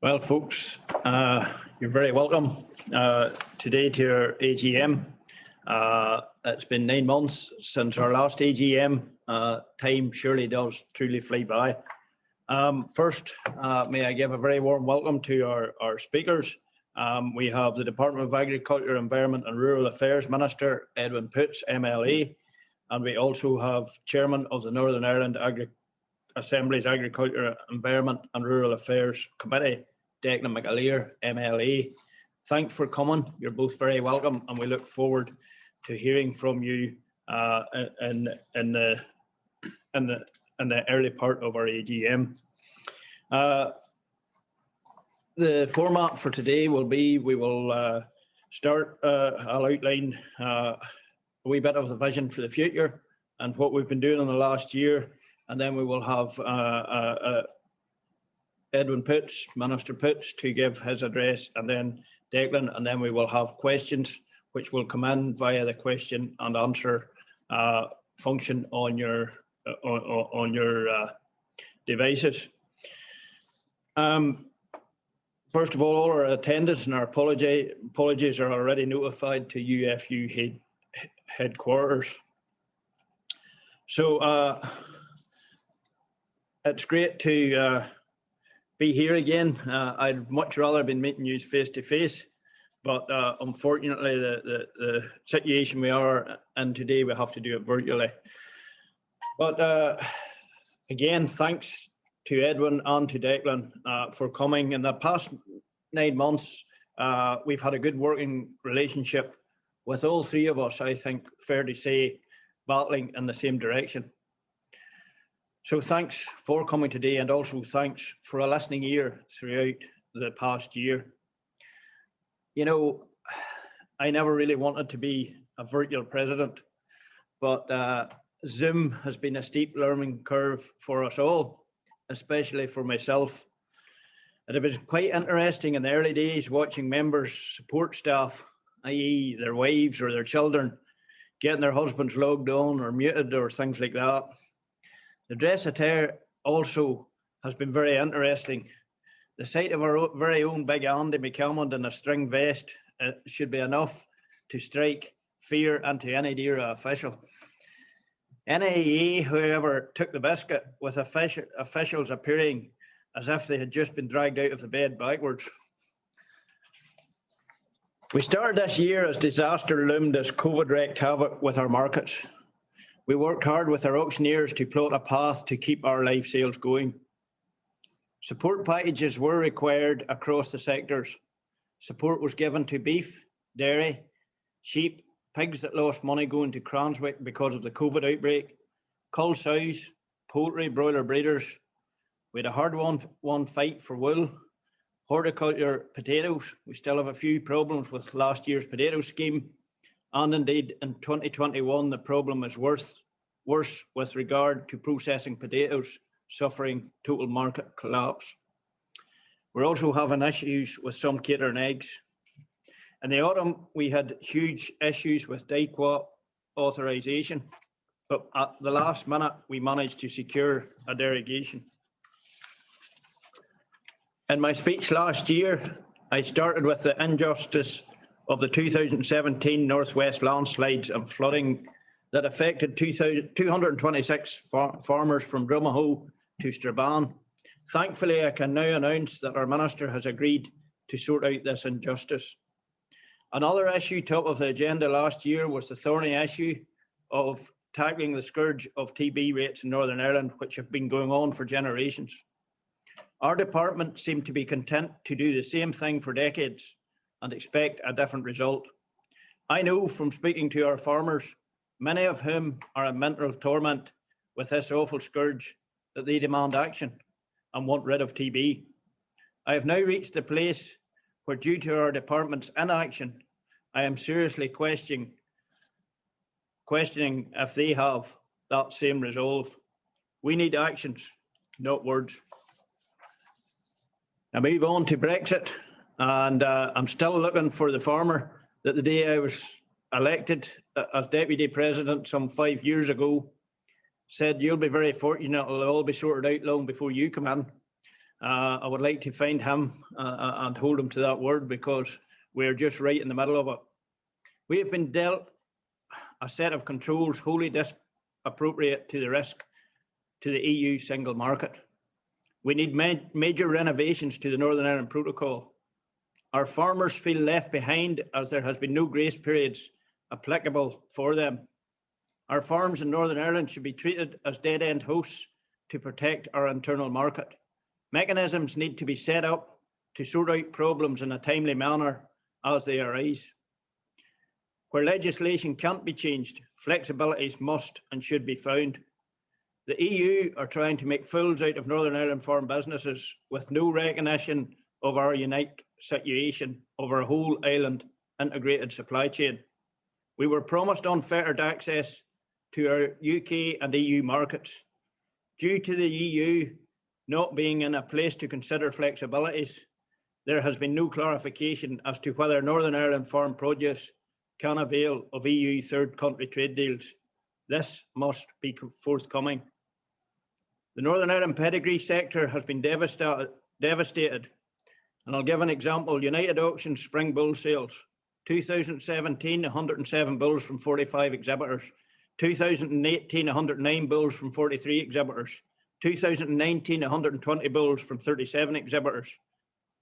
Well, folks, you're very welcome today to our AGM. It's been 9 months since our last AGM. Time surely does truly fly by. First, may I give a very warm welcome to our speakers. We have the Department of Agriculture, Environment and Rural Affairs Minister, Edwin Poots, MLA, and we also have Chairman of the Northern Ireland Assembly's Agriculture, Environment and Rural Affairs Committee, Declan McAleer, MLA. Thanks for coming. You're both very welcome, and we look forward to hearing from you in the early part of our AGM. The format for today will be, we will start, I'll outline a wee bit of the vision for the future and what we've been doing in the last year, and then we will have Edwin Poots, Minister Poots, to give his address, and then Declan, and then we will have questions which will come in via the question and answer function on your devices. First of all our attendants and our apologies are already notified to UFU headquarters. So it's great to be here again. I'd much rather been meeting you face to face, but unfortunately the situation we are in today, we have to do it virtually. But again, thanks to Edwin and to Declan for coming. In the past 9 months, we've had a good working relationship with all three of us, I think, fair to say, battling in the same direction. So thanks for coming today, and also thanks for a listening ear throughout the past year. You know, I never really wanted to be a virtual president, but Zoom has been a steep learning curve for us all, especially for myself. It was quite interesting in the early days watching members, support staff, i.e. their wives or their children, getting their husbands logged on or muted or things like that. The dress attire also has been very interesting. The sight of our very own big Andy McAleer in a string vest should be enough to strike fear into any DAERA official. NIA, however, took the biscuit, with officials appearing as if they had just been dragged out of the bed backwards. We started this year as disaster loomed as COVID wreaked havoc with our markets. We worked hard with our auctioneers to plot a path to keep our live sales going. Support packages were required across the sectors. Support was given to beef, dairy, sheep, pigs that lost money going to Cranswick because of the COVID outbreak, cull sows, poultry, broiler breeders. We had a hard-won fight for wool, horticulture, potatoes. We still have a few problems with last year's potato scheme. And indeed, in 2021, the problem is worse with regard to processing potatoes, suffering total market collapse. We're also having issues with some catering eggs. In the autumn, we had huge issues with DAERA authorisation, but at the last minute, we managed to secure a derogation. In my speech last year, I started with the injustice of the 2017 Northwest landslides and flooding that affected 226 farmers from Drumahoe to Strabane. Thankfully, I can now announce that our Minister has agreed to sort out this injustice. Another issue top of the agenda last year was the thorny issue of tackling the scourge of TB rates in Northern Ireland, which have been going on for generations. Our department seemed to be content to do the same thing for decades and expect a different result. I know from speaking to our farmers, many of whom are in mental torment with this awful scourge, that they demand action and want rid of TB. I have now reached the place where, due to our department's inaction, I am seriously questioning if they have that same resolve. We need actions, not words. I move on to Brexit, and I'm still looking for the farmer that the day I was elected as Deputy President some 5 years ago said, "You'll be very fortunate, it'll all be sorted out long before you come in." I would like to find him and hold him to that word, because we're just right in the middle of it. We have been dealt a set of controls wholly disappropriate to the risk to the EU single market. We need major renovations to the Northern Ireland Protocol. Our farmers feel left behind as there has been no grace periods applicable for them. Our farms in Northern Ireland should be treated as dead-end hosts to protect our internal market. Mechanisms need to be set up to sort out problems in a timely manner as they arise. Where legislation can't be changed, flexibilities must and should be found. The EU are trying to make fools out of Northern Ireland farm businesses with no recognition of our unique situation of our whole island integrated supply chain. We were promised unfettered access to our UK and EU markets. Due to the EU not being in a place to consider flexibilities, there has been no clarification as to whether Northern Ireland farm produce can avail of EU third country trade deals. This must be forthcoming. The Northern Ireland pedigree sector has been devastated. And I'll give an example. United Auctions Spring Bull Sales, 2017, 107 bulls from 45 exhibitors. 2018, 109 bulls from 43 exhibitors. 2019, 120 bulls from 37 exhibitors.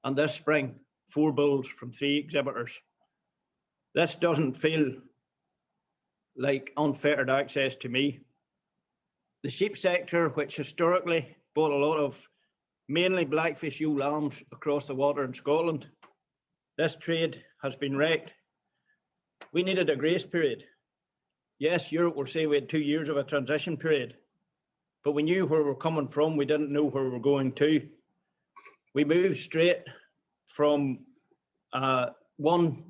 And this spring, 4 bulls from 3 exhibitors. This doesn't feel like unfettered access to me. The sheep sector, which historically bought a lot of mainly blackfish ewe lambs across the water in Scotland, this trade has been wrecked. We needed a grace period. Yes, Europe will say we had 2 years of a transition period, but we knew where we're coming from. We didn't know where we're going to. We moved straight from one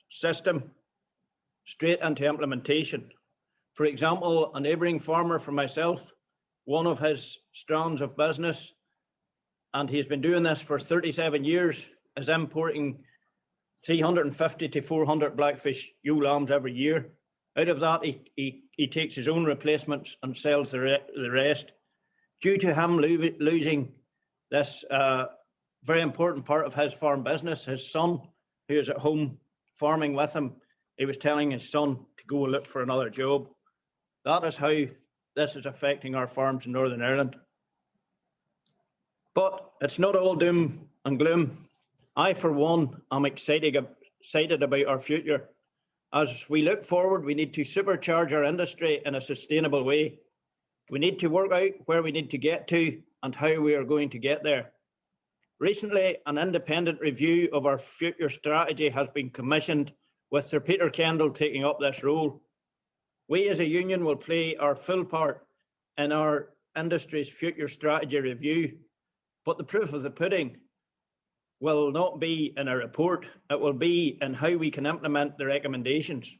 system straight into implementation. For example, a neighbouring farmer for myself, one of his strands of business, and he's been doing this for 37 years, is importing 350 to 400 blackfish ewe lambs every year. Out of that, he takes his own replacements and sells the rest. Due to him losing this very important part of his farm business, his son, who is at home farming with him, he was telling his son to go look for another job. That is how this is affecting our farms in Northern Ireland. But it's not all doom and gloom. I, for one, am excited about our future. As we look forward, we need to supercharge our industry in a sustainable way. We need to work out where we need to get to and how we are going to get there. Recently, an independent review of our future strategy has been commissioned, with Sir Peter Kendall taking up this role. We as a union will play our full part in our industry's future strategy review, but the proof of the pudding will not be in a report. It will be in how we can implement the recommendations.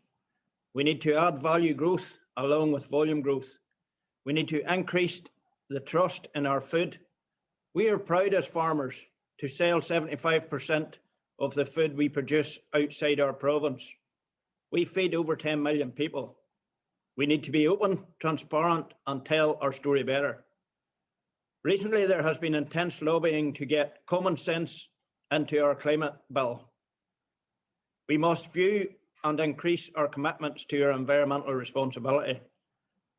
We need to add value growth along with volume growth. We need to increase the trust in our food. We are proud as farmers to sell 75% of the food we produce outside our province. We feed over 10 million people. We need to be open, transparent, and tell our story better. Recently, there has been intense lobbying to get common sense into our climate bill. We must view and increase our commitments to our environmental responsibility.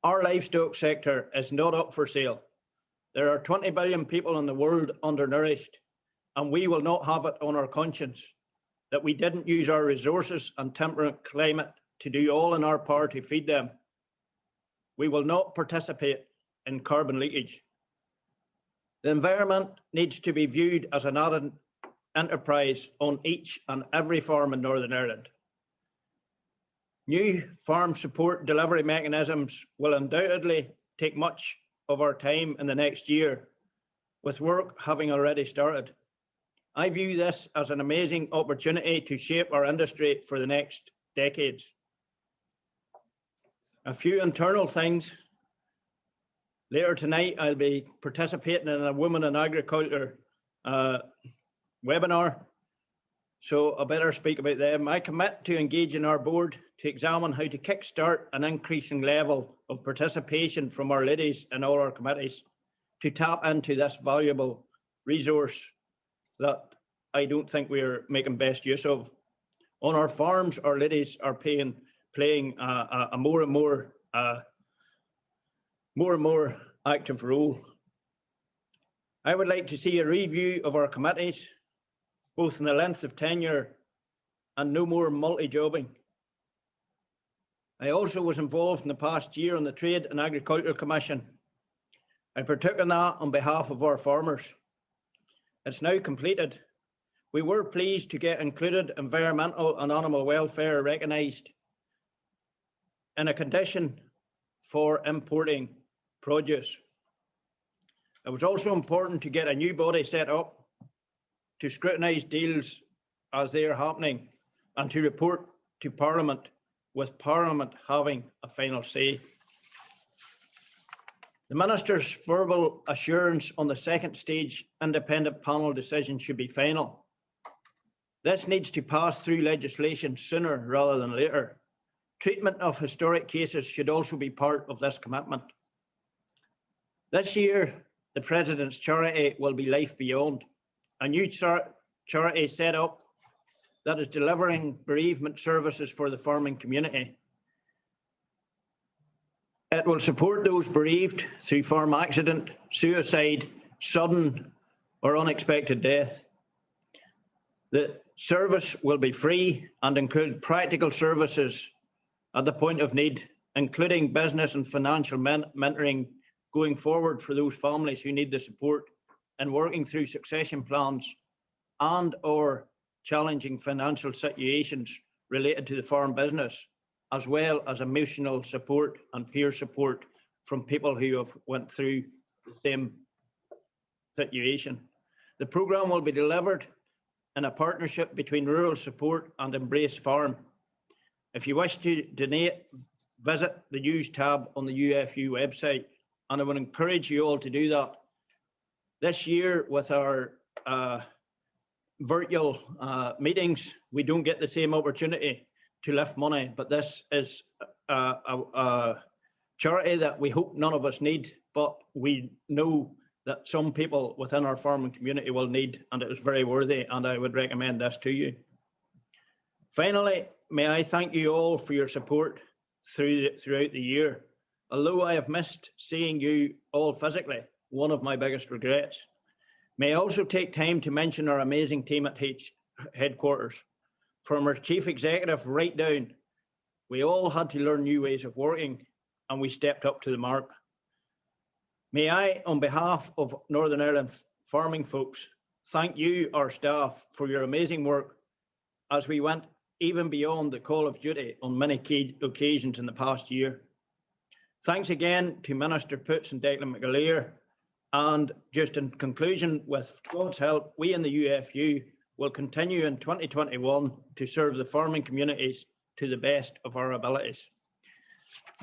Our livestock sector is not up for sale. There are 20 billion people in the world undernourished, and we will not have it on our conscience that we didn't use our resources and temperate climate to do all in our power to feed them. We will not participate in carbon leakage. The environment needs to be viewed as an added enterprise on each and every farm in Northern Ireland. New farm support delivery mechanisms will undoubtedly take much of our time in the next year, with work having already started. I view this as an amazing opportunity to shape our industry for the next decades. A few internal things. Later tonight, I'll be participating in a Women in Agriculture webinar, so I better speak about them. I commit to engaging our board to examine how to kickstart an increasing level of participation from our ladies in all our committees to tap into this valuable resource that I don't think we're making best use of. On our farms, our ladies are playing a more and more active role. I would like to see a review of our committees, both in the length of tenure and no more multi-jobbing. I also was involved in the past year on the Trade and Agriculture Commission. I partook in that on behalf of our farmers. It's now completed. We were pleased to get included environmental and animal welfare recognised in a condition for importing produce. It was also important to get a new body set up to scrutinise deals as they are happening and to report to Parliament, with Parliament having a final say. The Minister's verbal assurance on the second stage independent panel decision should be final. This needs to pass through legislation sooner rather than later. Treatment of historic cases should also be part of this commitment. This year, the President's charity will be Life Beyond, a new charity set up that is delivering bereavement services for the farming community. It will support those bereaved through farm accident, suicide, sudden or unexpected death. The service will be free and include practical services at the point of need, including business and financial mentoring going forward for those families who need the support in working through succession plans and or challenging financial situations related to the farm business, as well as emotional support and peer support from people who have went through the same situation. The programme will be delivered in a partnership between Rural Support and Embrace Farm. If you wish to donate, visit the News tab on the UFU website, and I would encourage you all to do that. This year, with our virtual meetings, we don't get the same opportunity to lift money, but this is a charity that we hope none of us need, but we know that some people within our farming community will need, and it is very worthy, and I would recommend this to you. Finally, may I thank you all for your support throughout the year. Although I have missed seeing you all physically, one of my biggest regrets. May I also take time to mention our amazing team at headquarters. From our chief executive right down, we all had to learn new ways of working, and we stepped up to the mark. May I, on behalf of Northern Ireland farming folks, thank you, our staff, for your amazing work as we went even beyond the call of duty on many key occasions in the past year. Thanks again to Minister Poots and Declan McAleer. And just in conclusion, with God's help, we in the UFU will continue in 2021 to serve the farming communities to the best of our abilities.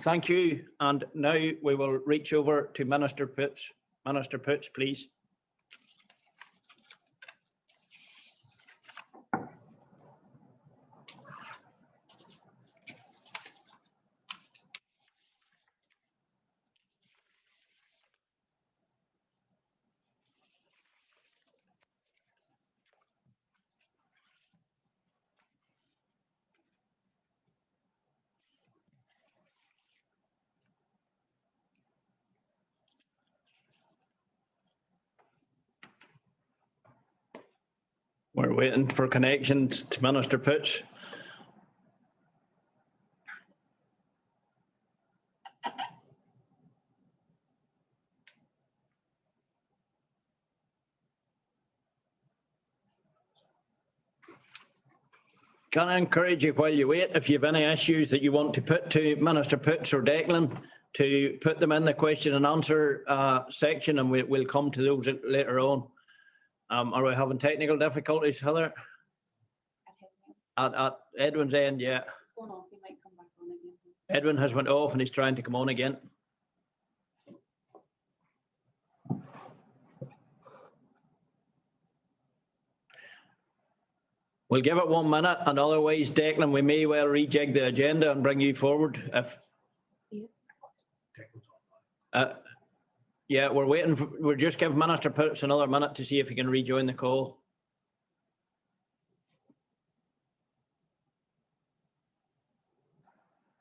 Thank you. And now we will reach over to Minister Poots. Minister Poots, please. We're waiting for connections to Minister Poots. Can I encourage you while you wait, if you have any issues that you want to put to Minister Poots or Declan, to put them in the question and answer section, and we'll come to those later on. Are we having technical difficulties, Heather? At Edwin's end, yeah. It's going off, he might come back on again. Edwin has went off and he's trying to come on again. We'll give it 1 minute, and otherwise, Declan, we may well rejig the agenda and bring you forward if. Yes. Yeah, we're waiting. We're just giving Minister Poots another minute to see if he can rejoin the call.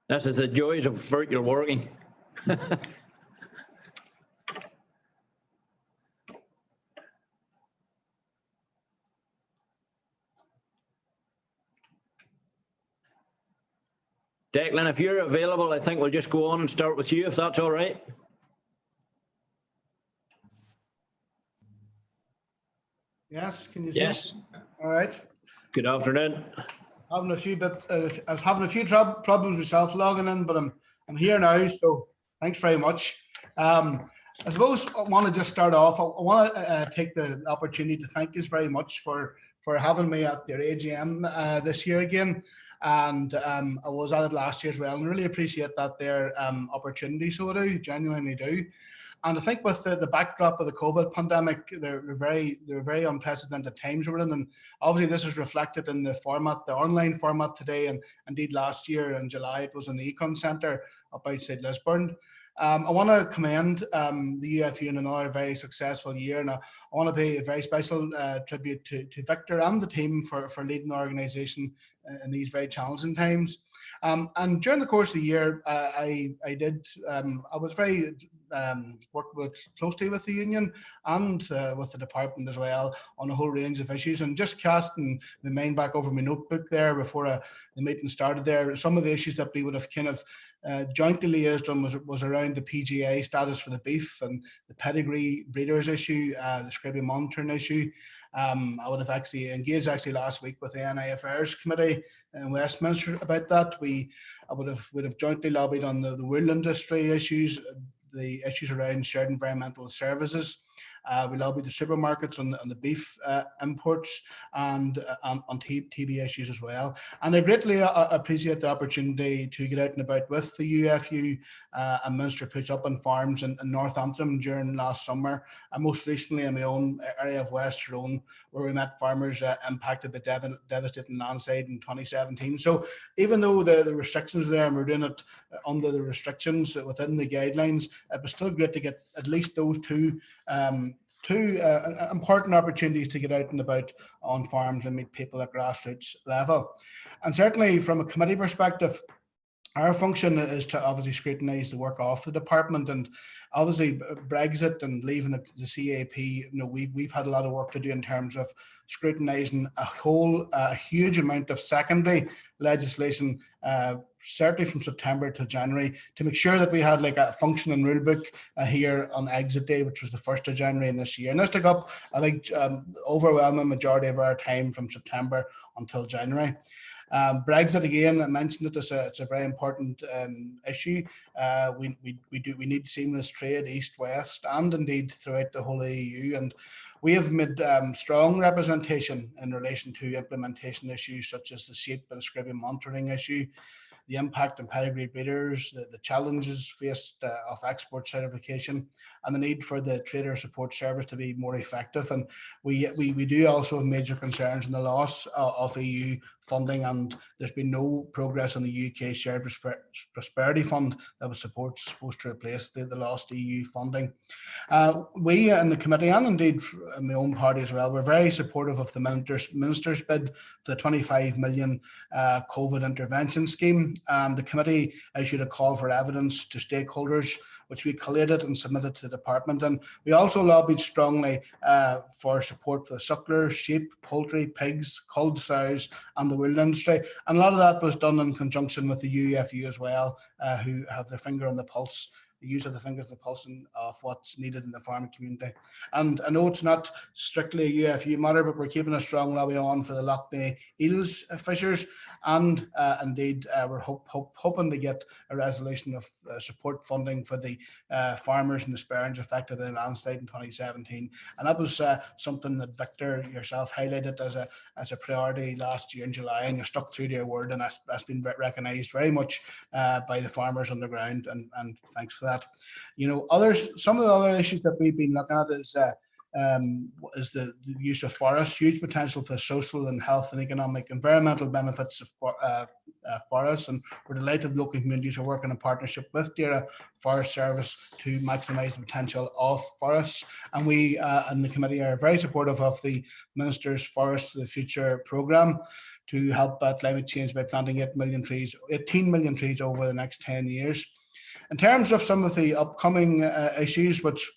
This is the joys of virtual working. Declan, if you're available, I think we'll just go on and start with you, if that's all right. Yes, can you see? Yes. All right. Good afternoon. Having a few bit, I was having a few problems myself logging in, but I'm here now. So thanks very much. I suppose I want to just start off. I want to take the opportunity to thank you very much for having me at your AGM this year again. And I was at it last year as well, and really appreciate that their opportunity. So I do, genuinely do. And I think with the backdrop of the COVID pandemic, there were very unprecedented times we're in, and obviously this is reflected in the format, the online format today, and indeed last year in July it was in the Econ Centre up outside Lisburn. I want to commend the UFU in another very successful year, and I want to pay a very special tribute to Victor and the team for leading the organisation in these very challenging times. And during the course of the year, I was very worked closely with the union and with the department as well on a whole range of issues. And just casting the mind back over my notebook there before the meeting started there, some of the issues that we would have kind of jointly liaised on was around the PGA status for the beef and the pedigree breeders issue, the scrapie monitoring issue. I would have actually engaged last week with the NI Affairs Committee in Westminster about that. I would have jointly lobbied on the wool industry issues, the issues around shared environmental services. We lobbied the supermarkets on the beef imports and on TB issues as well. And I greatly appreciate the opportunity to get out and about with the UFU and Minister Poots up on farms in North Antrim during last summer, and most recently in my own area of West Tyrone, where we met farmers impacted by devastating landslide in 2017. So even though the restrictions there, and we're doing it under the restrictions within the guidelines, it was still great to get at least those two important opportunities to get out and about on farms and meet people at grassroots level. And certainly from a committee perspective, our function is to obviously scrutinise the work of the department, and obviously Brexit and leaving the CAP, we've had a lot of work to do in terms of scrutinising a huge amount of secondary legislation, certainly from September to January, to make sure that we had like a functioning rulebook here on exit day, which was the 1st of January in this year. And this took up, I think, overwhelming majority of our time from September until January. Brexit, again, I mentioned it, it's a very important issue. We need seamless trade east-west and indeed throughout the whole EU. And we have made strong representation in relation to implementation issues such as the shape and scrapie monitoring issue, the impact on pedigree breeders, the challenges faced of export certification, and the need for the trader support service to be more effective. And we do also have major concerns in the loss of EU funding, and there's been no progress on the UK Shared Prosperity Fund that was supposed to replace the lost EU funding. We in the committee, and indeed in my own party as well, we're very supportive of the minister's bid for the 25 million COVID intervention scheme. The committee issued a call for evidence to stakeholders, which we collated and submitted to the department. And we also lobbied strongly for support for the sucklers, sheep, poultry, pigs, culled sows, and the wool industry. And a lot of that was done in conjunction with the UFU as well, who have their finger on the pulse, the use of the fingers on the pulse of what's needed in the farming community. And I know it's not strictly a UFU matter, but we're keeping a strong lobby on for the Loch Ness eels fishers. And indeed, we're hoping to get a resolution of support funding for the farmers and the sparrows affected in the landslide in 2017. And that was something that Victor, yourself, highlighted as a priority last year in July, and you stuck through to your word, and that's been recognised very much by the farmers on the ground, and thanks for that. Some of the other issues that we've been looking at is the use of forests, huge potential for social and health and economic environmental benefits of for us, and we're delighted local communities are working in partnership with DAERA Forest Service to maximise the potential of forests. And we and the committee are very supportive of the Minister's Forest for the Future programme to help climate change by planting 18 million trees over the next 10 years. In terms of some of the upcoming issues which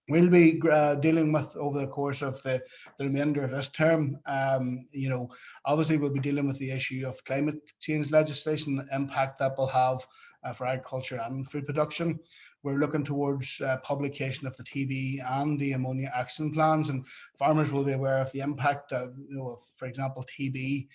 we'll be dealing with over the course of the remainder of this term, obviously we'll be dealing with the issue of climate change legislation, the impact that will have for agriculture and food production. We're looking towards publication of the TB and the ammonia action plans, and farmers will be aware of the impact, for example, TB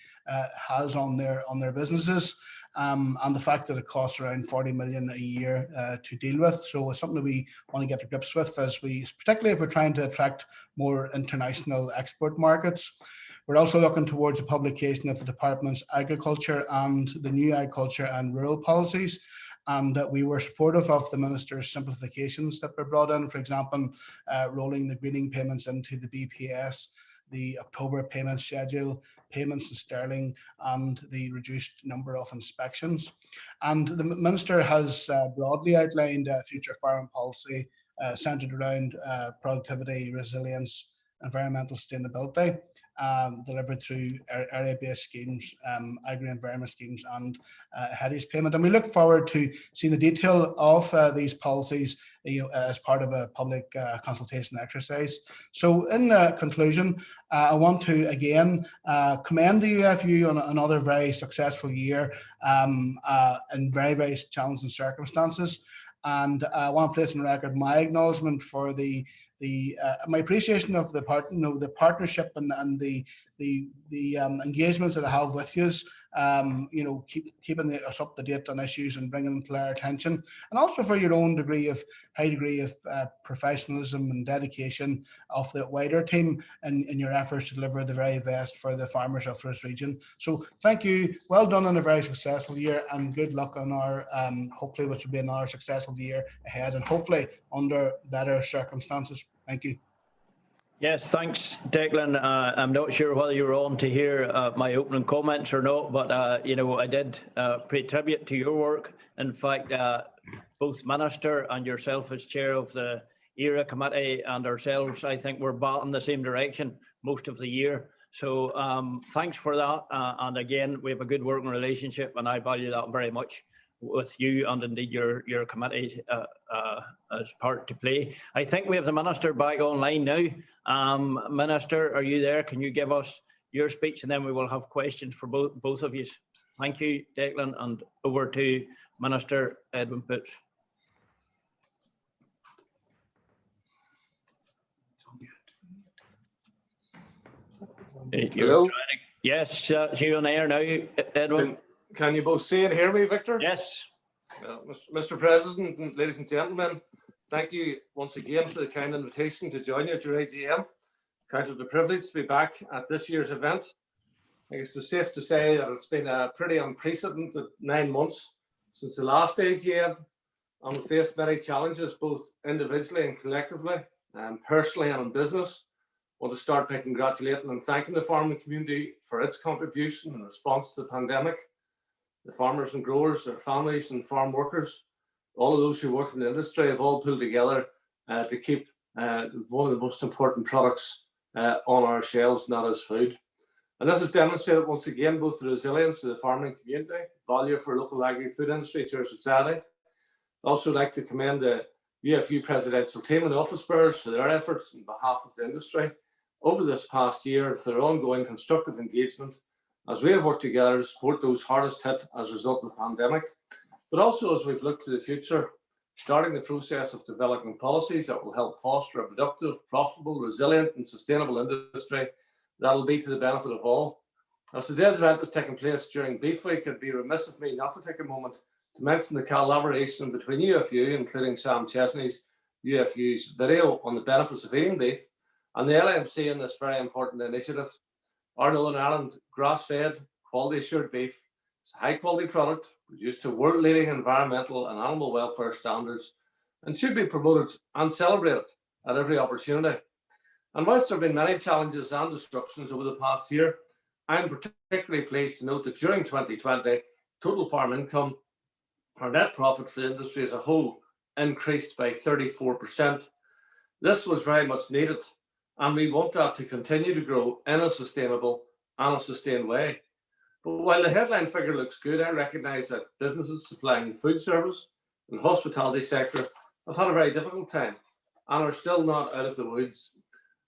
has on their businesses. And the fact that it costs around 40 million a year to deal with. So it's something that we want to get to grips with, particularly if we're trying to attract more international export markets. We're also looking towards the publication of the Department's agriculture and the new agriculture and rural policies. And we were supportive of the Minister's simplifications that were brought in, for example, rolling the greening payments into the BPS, the October payment schedule, payments in sterling, and the reduced number of inspections. And the Minister has broadly outlined future farming policy centred around productivity, resilience, environmental sustainability, delivered through area-based schemes, agri-environment schemes, and headies payment. And we look forward to seeing the detail of these policies as part of a public consultation exercise. So in conclusion, I want to again commend the UFU on another very successful year in very, very challenging circumstances. And I want to place on record my acknowledgement for my appreciation of the partnership and the engagements that I have with you, keeping us up to date on issues and bringing them to our attention, and also for your own high degree of professionalism and dedication of the wider team in your efforts to deliver the very best for the farmers of this region. So thank you, well done on a very successful year, and good luck on our hopefully which will be another successful year ahead, and hopefully under better circumstances. Thank you. Yes, thanks, Declan. I'm not sure whether you were on to hear my opening comments or not, but I did pay tribute to your work. In fact, both Minister and yourself as chair of the DAERA committee and ourselves, I think we're batting the same direction most of the year. So thanks for that. And again, we have a good working relationship, and I value that very much with you and indeed your committee as part to play. I think we have the Minister back online now. Minister, are you there? Can you give us your speech, and then we will have questions for both of you. Thank you, Declan, and over to Minister Edwin Poots. Hello? Yes, you on air now, Edwin. Can you both see and hear me, Victor? Yes. Mr. President, and ladies and gentlemen, thank you once again for the kind invitation to join you at your AGM. Count it a privilege to be back at this year's event. I guess it's safe to say that it's been a pretty unprecedented 9 months since the last AGM, and we faced many challenges, both individually and collectively, personally and in business. I want to start by congratulating and thanking the farming community for its contribution in response to the pandemic. The farmers and growers, their families and farm workers, all of those who work in the industry have all pulled together to keep one of the most important products on our shelves, and that is food. And this has demonstrated once again both the resilience of the farming community, value for local agri-food industry to our society. I'd also like to commend the UFU presidential team and office bearers for their efforts on behalf of the industry over this past year, for their ongoing constructive engagement as we have worked together to support those hardest hit as a result of the pandemic, but also as we've looked to the future, starting the process of developing policies that will help foster a productive, profitable, resilient and sustainable industry that will be to the benefit of all. As today's event is taking place during Beef Week, it'd be remiss of me not to take a moment to mention the collaboration between UFU, including Sam Chesney's UFU's video on the benefits of eating beef, and the LMC in this very important initiative. Our Northern Ireland grass-fed, quality-assured beef is a high-quality product produced to world-leading environmental and animal welfare standards and should be promoted and celebrated at every opportunity. And whilst there have been many challenges and disruptions over the past year, I'm particularly pleased to note that during 2020, total farm income, our net profit for the industry as a whole increased by 34%. This was very much needed, and we want that to continue to grow in a sustainable and a sustained way. But while the headline figure looks good, I recognise that businesses supplying the food service and hospitality sector have had a very difficult time and are still not out of the woods.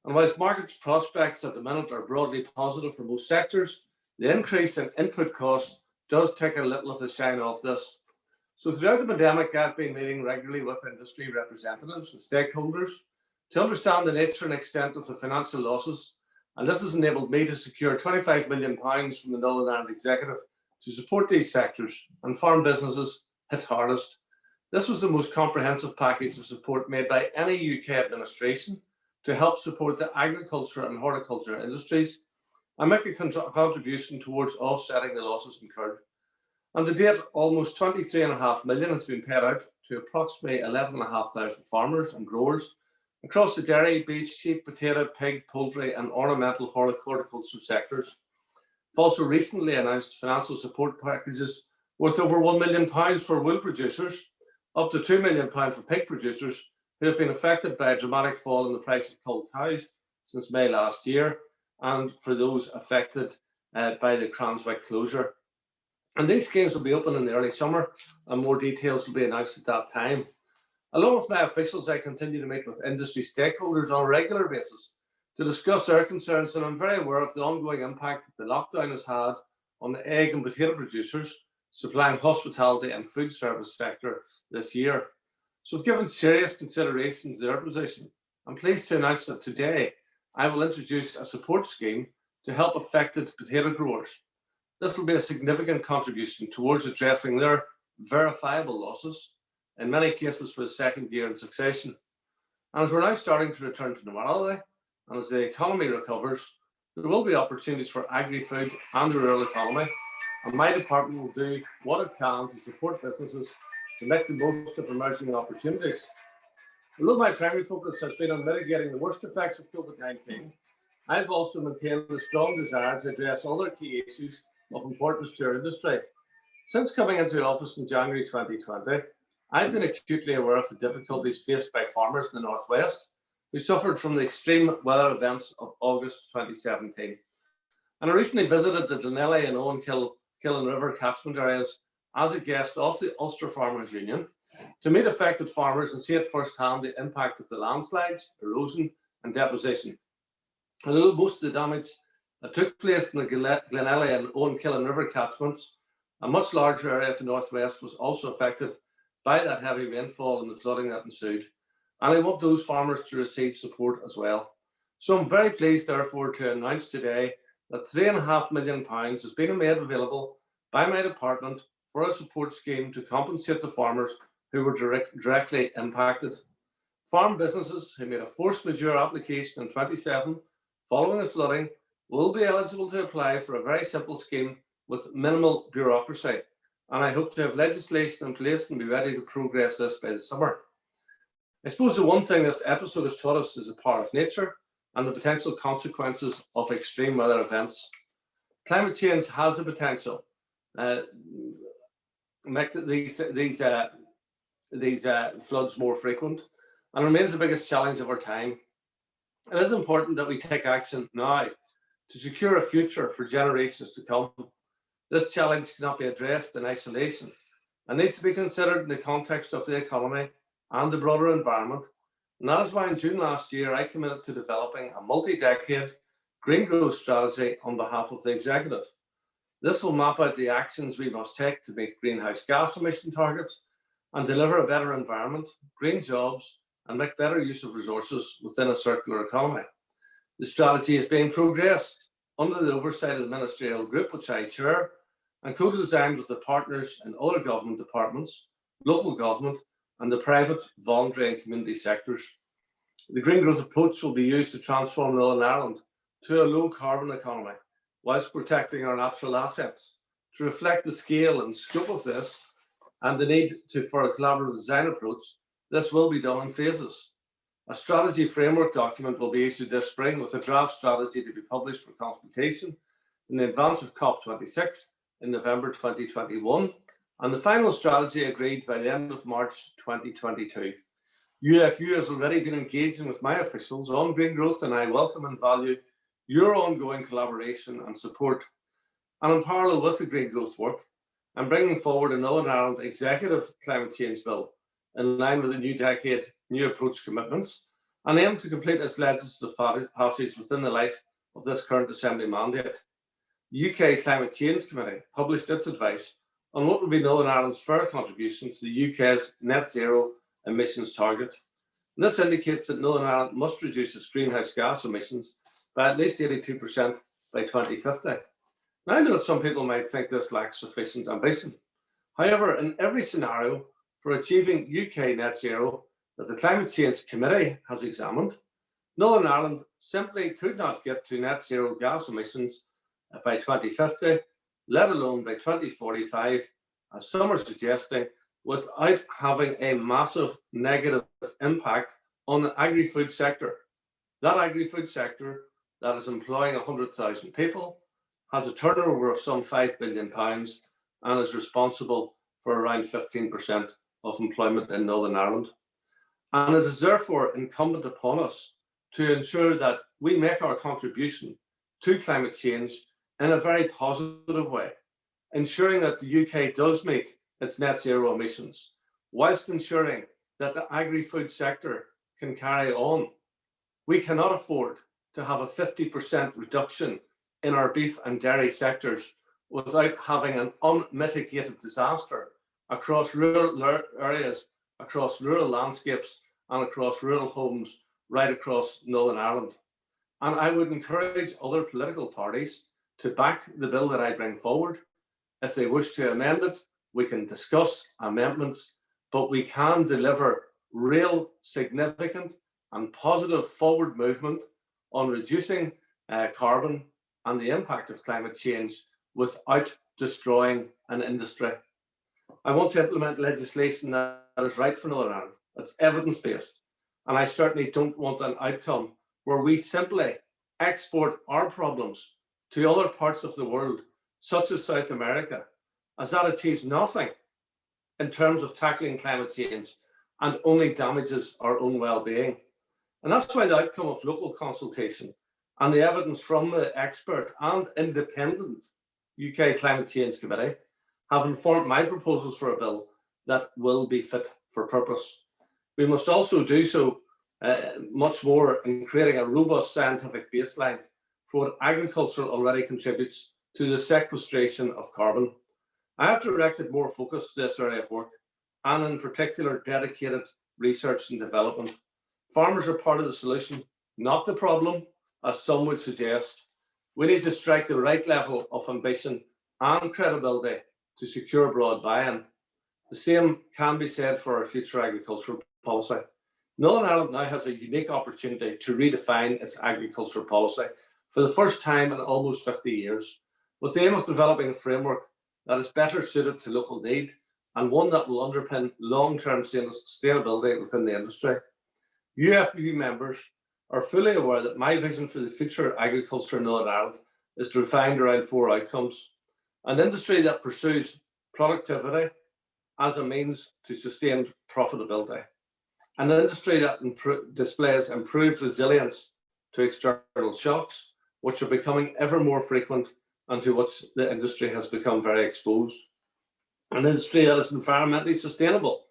And whilst market prospects at the minute are broadly positive for most sectors, the increase in input costs does take a little of the shine off this. So throughout the pandemic, I've been meeting regularly with industry representatives and stakeholders to understand the nature and extent of the financial losses. And this has enabled me to secure £25 million from the Northern Ireland Executive to support these sectors and farm businesses hit hardest. This was the most comprehensive package of support made by any UK administration to help support the agriculture and horticulture industries and make a contribution towards offsetting the losses incurred. And to date, almost £23.5 million has been paid out to approximately 11,500 farmers and growers across the dairy, beef, sheep, potato, pig, poultry and ornamental horticulture sectors. We've also recently announced financial support packages worth over £1 million for wool producers, up to £2 million for pig producers who have been affected by a dramatic fall in the price of culled cows since May last year, and for those affected by the Cranswick closure. And these schemes will be open in the early summer, and more details will be announced at that time. Along with my officials, I continue to meet with industry stakeholders on a regular basis to discuss their concerns, and I'm very aware of the ongoing impact that the lockdown has had on the egg and potato producers supplying hospitality and food service sector this year. So I've given serious consideration to their position. I'm pleased to announce that today I will introduce a support scheme to help affected potato growers. This will be a significant contribution towards addressing their verifiable losses, in many cases for the second year in succession. And as we're now starting to return to normality, and as the economy recovers, there will be opportunities for agri-food and the rural economy, and my department will do what it can to support businesses to make the most of emerging opportunities. Although my primary focus has been on mitigating the worst effects of COVID-19, I've also maintained a strong desire to address other key issues of importance to our industry. Since coming into office in January 2020, I've been acutely aware of the difficulties faced by farmers in the Northwest who suffered from the extreme weather events of August 2017. And I recently visited the Glenelly and Killen River catchment areas as a guest of the Ulster Farmers Union to meet affected farmers and see at first hand the impact of the landslides, erosion and deposition. Although most of the damage that took place in the Glenelly and Killen River catchments, a much larger area of the Northwest was also affected by that heavy rainfall and the flooding that ensued. And I want those farmers to receive support as well. So I'm very pleased, therefore, to announce today that £3.5 million has been made available by my department for a support scheme to compensate the farmers who were directly impacted. Farm businesses who made a force majeure application in 2017 following the flooding will be eligible to apply for a very simple scheme with minimal bureaucracy. And I hope to have legislation in place and be ready to progress this by the summer. I suppose the one thing this episode has taught us is the power of nature and the potential consequences of extreme weather events. Climate change has the potential to make these floods more frequent and remains the biggest challenge of our time. It is important that we take action now to secure a future for generations to come. This challenge cannot be addressed in isolation and needs to be considered in the context of the economy and the broader environment. And that is why in June last year, I committed to developing a multi-decade green growth strategy on behalf of the executive. This will map out the actions we must take to meet greenhouse gas emission targets and deliver a better environment, green jobs, and make better use of resources within a circular economy. The strategy is being progressed under the oversight of the ministerial group, which I chair, and co-designed with the partners in other government departments, local government, and the private, voluntary and community sectors. The green growth approach will be used to transform Northern Ireland to a low-carbon economy, whilst protecting our natural assets. To reflect the scale and scope of this and the need for a collaborative design approach, this will be done in phases. A strategy framework document will be issued this spring with a draft strategy to be published for consultation in advance of COP26 in November 2021, and the final strategy agreed by the end of March 2022. UFU has already been engaging with my officials on green growth, and I welcome and value your ongoing collaboration and support. And in parallel with the green growth work, I'm bringing forward a Northern Ireland Executive Climate Change Bill in line with the new decade new approach commitments, and aim to complete its legislative passage within the life of this current Assembly mandate. The UK Climate Change Committee published its advice on what would be Northern Ireland's fair contribution to the UK's net zero emissions target. And this indicates that Northern Ireland must reduce its greenhouse gas emissions by at least 82% by 2050. Now, I know that some people might think this lacks sufficient ambition. However, in every scenario for achieving UK net zero that the Climate Change Committee has examined, Northern Ireland simply could not get to net zero gas emissions by 2050, let alone by 2045, as some are suggesting, without having a massive negative impact on the agri-food sector. That agri-food sector that is employing 100,000 people, has a turnover of some £5 billion, and is responsible for around 15% of employment in Northern Ireland. And it is therefore incumbent upon us to ensure that we make our contribution to climate change in a very positive way, ensuring that the UK does meet its net zero emissions, whilst ensuring that the agri-food sector can carry on. We cannot afford to have a 50% reduction in our beef and dairy sectors without having an unmitigated disaster across rural areas, across rural landscapes, and across rural homes right across Northern Ireland. And I would encourage other political parties to back the bill that I bring forward. If they wish to amend it, we can discuss amendments, but we can deliver real, significant, and positive forward movement on reducing carbon and the impact of climate change without destroying an industry. I want to implement legislation that is right for Northern Ireland, that's evidence-based. And I certainly don't want an outcome where we simply export our problems to other parts of the world, such as South America, as that achieves nothing in terms of tackling climate change and only damages our own well-being. And that's why the outcome of local consultation and the evidence from the expert and independent UK Climate Change Committee have informed my proposals for a bill that will be fit for purpose. We must also do so much more in creating a robust scientific baseline for what agriculture already contributes to the sequestration of carbon. I have directed more focus to this area of work, and in particular dedicated research and development. Farmers are part of the solution, not the problem, as some would suggest. We need to strike the right level of ambition and credibility to secure broad buy-in. The same can be said for our future agricultural policy. Northern Ireland now has a unique opportunity to redefine its agricultural policy for the first time in almost 50 years, with the aim of developing a framework that is better suited to local need and one that will underpin long-term sustainability within the industry. UFU members are fully aware that my vision for the future agriculture in Northern Ireland is defined around 4 outcomes: an industry that pursues productivity as a means to sustained profitability, an industry that displays improved resilience to external shocks, which are becoming ever more frequent and to which the industry has become very exposed, an industry that is environmentally sustainable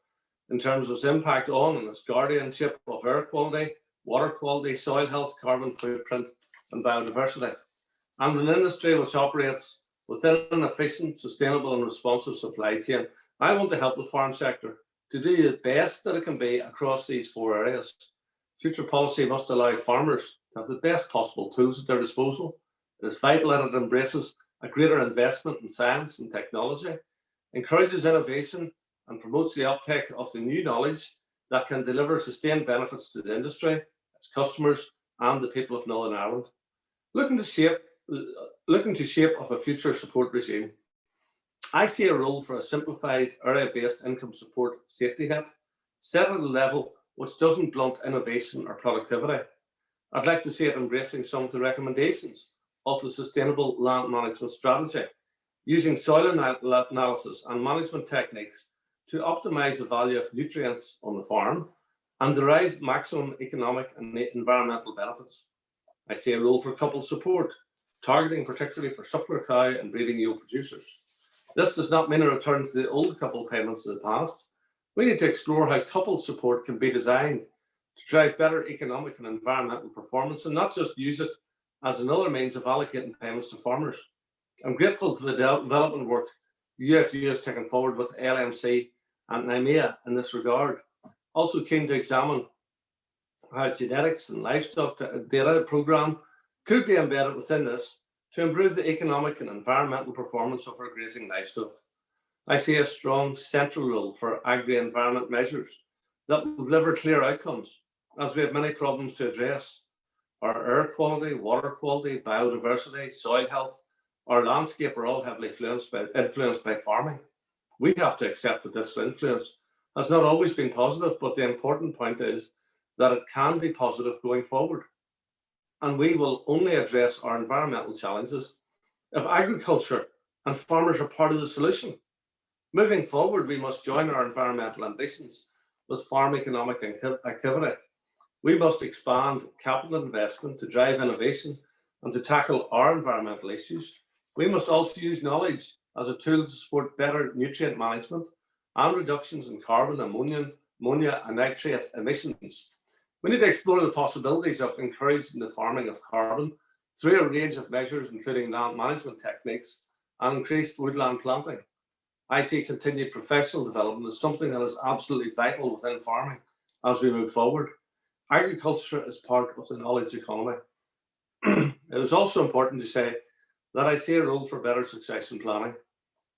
in terms of its impact on and its guardianship of air quality, water quality, soil health, carbon footprint, and biodiversity, and an industry which operates within an efficient, sustainable, and responsive supply chain. I want to help the farm sector to do the best that it can be across these 4 areas. Future policy must allow farmers to have the best possible tools at their disposal. It is vital that it embraces a greater investment in science and technology, encourages innovation, and promotes the uptake of the new knowledge that can deliver sustained benefits to the industry, its customers, and the people of Northern Ireland. Looking to shape of a future support regime, I see a role for a simplified area-based income support safety net, set at a level which doesn't blunt innovation or productivity. I'd like to see it embracing some of the recommendations of the Sustainable Land Management Strategy, using soil analysis and management techniques to optimize the value of nutrients on the farm and derive maximum economic and environmental benefits. I see a role for coupled support, targeting particularly for suckler cow and breeding ewe producers. This does not mean a return to the old coupled payments of the past. We need to explore how coupled support can be designed to drive better economic and environmental performance and not just use it as another means of allocating payments to farmers. I'm grateful for the development work UFU has taken forward with LMC and NIMEA in this regard. Also keen to examine how genetics and livestock data program could be embedded within this to improve the economic and environmental performance of our grazing livestock. I see a strong central role for agri-environment measures that will deliver clear outcomes, as we have many problems to address. Our air quality, water quality, biodiversity, soil health, our landscape are all heavily influenced by farming. We have to accept that this influence has not always been positive, but the important point is that it can be positive going forward. And we will only address our environmental challenges if agriculture and farmers are part of the solution. Moving forward, we must join our environmental ambitions with farm economic activity. We must expand capital investment to drive innovation and to tackle our environmental issues. We must also use knowledge as a tool to support better nutrient management and reductions in carbon, ammonia and nitrate emissions. We need to explore the possibilities of encouraging the farming of carbon through a range of measures, including land management techniques and increased woodland planting. I see continued professional development as something that is absolutely vital within farming as we move forward. Agriculture is part of the knowledge economy. It is also important to say that I see a role for better succession planning.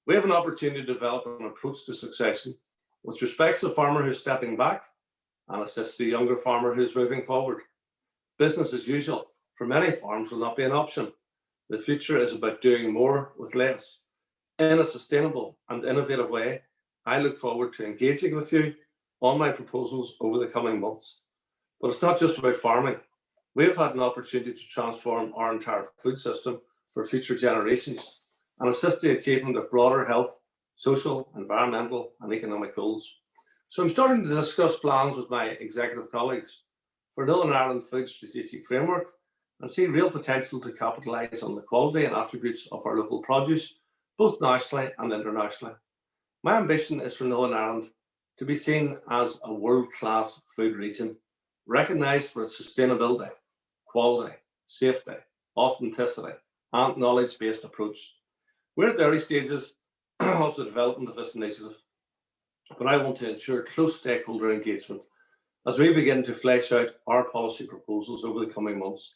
We have an opportunity to develop an approach to succession which respects the farmer who's stepping back and assists the younger farmer who's moving forward. Business as usual for many farms will not be an option. The future is about doing more with less in a sustainable and innovative way. I look forward to engaging with you on my proposals over the coming months. But it's not just about farming. We have had an opportunity to transform our entire food system for future generations and assist the achievement of broader health, social, environmental, and economic goals. So I'm starting to discuss plans with my executive colleagues for Northern Ireland Food Strategic Framework and see real potential to capitalise on the quality and attributes of our local produce, both nationally and internationally. My ambition is for Northern Ireland to be seen as a world-class food region, recognised for its sustainability, quality, safety, authenticity, and knowledge-based approach. We're at the early stages of the development of this initiative, but I want to ensure close stakeholder engagement as we begin to flesh out our policy proposals over the coming months.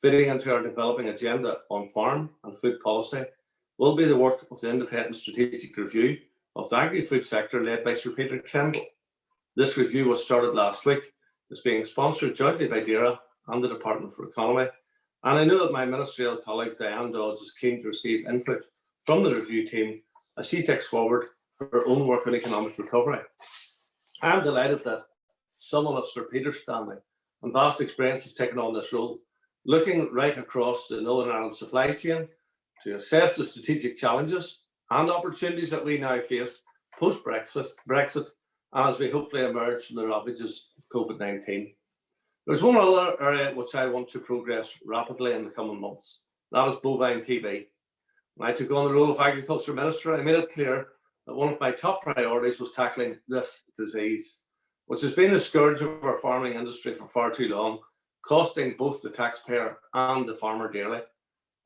Fitting into our developing agenda on farm and food policy will be the work of the independent strategic review of the agri-food sector led by Sir Peter Kendall. This review was started last week. It's being sponsored jointly by DAERA and the Department for Economy. And I know that my ministerial colleague Diane Dodds is keen to receive input from the review team as she takes forward her own work on economic recovery. I'm delighted that someone of Sir Peter's standing and vast experience has taken on this role, looking right across the Northern Ireland supply chain to assess the strategic challenges and opportunities that we now face post-Brexit and as we hopefully emerge from the ravages of COVID-19. There's one other area which I want to progress rapidly in the coming months. That is bovine TB. When I took on the role of Agriculture Minister, I made it clear that one of my top priorities was tackling this disease, which has been the scourge of our farming industry for far too long, costing both the taxpayer and the farmer dearly.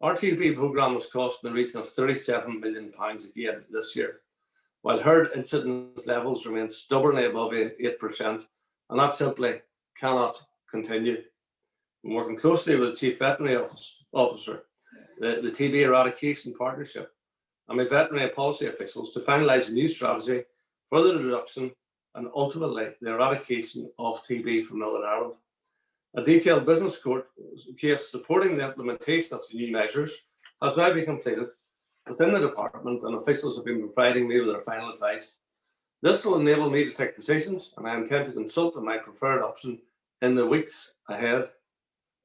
Our TB programme was costing in the region of £37 million again this year, while herd incidence levels remain stubbornly above 8%, and that simply cannot continue. I'm working closely with the Chief Veterinary Officer, the TB Eradication Partnership, and my veterinary policy officials to finalise a new strategy for the reduction and ultimately the eradication of TB from Northern Ireland. A detailed business court case supporting the implementation of the new measures has now been completed within the department, and officials have been providing me with their final advice. This will enable me to take decisions, and I intend to consult on my preferred option in the weeks ahead.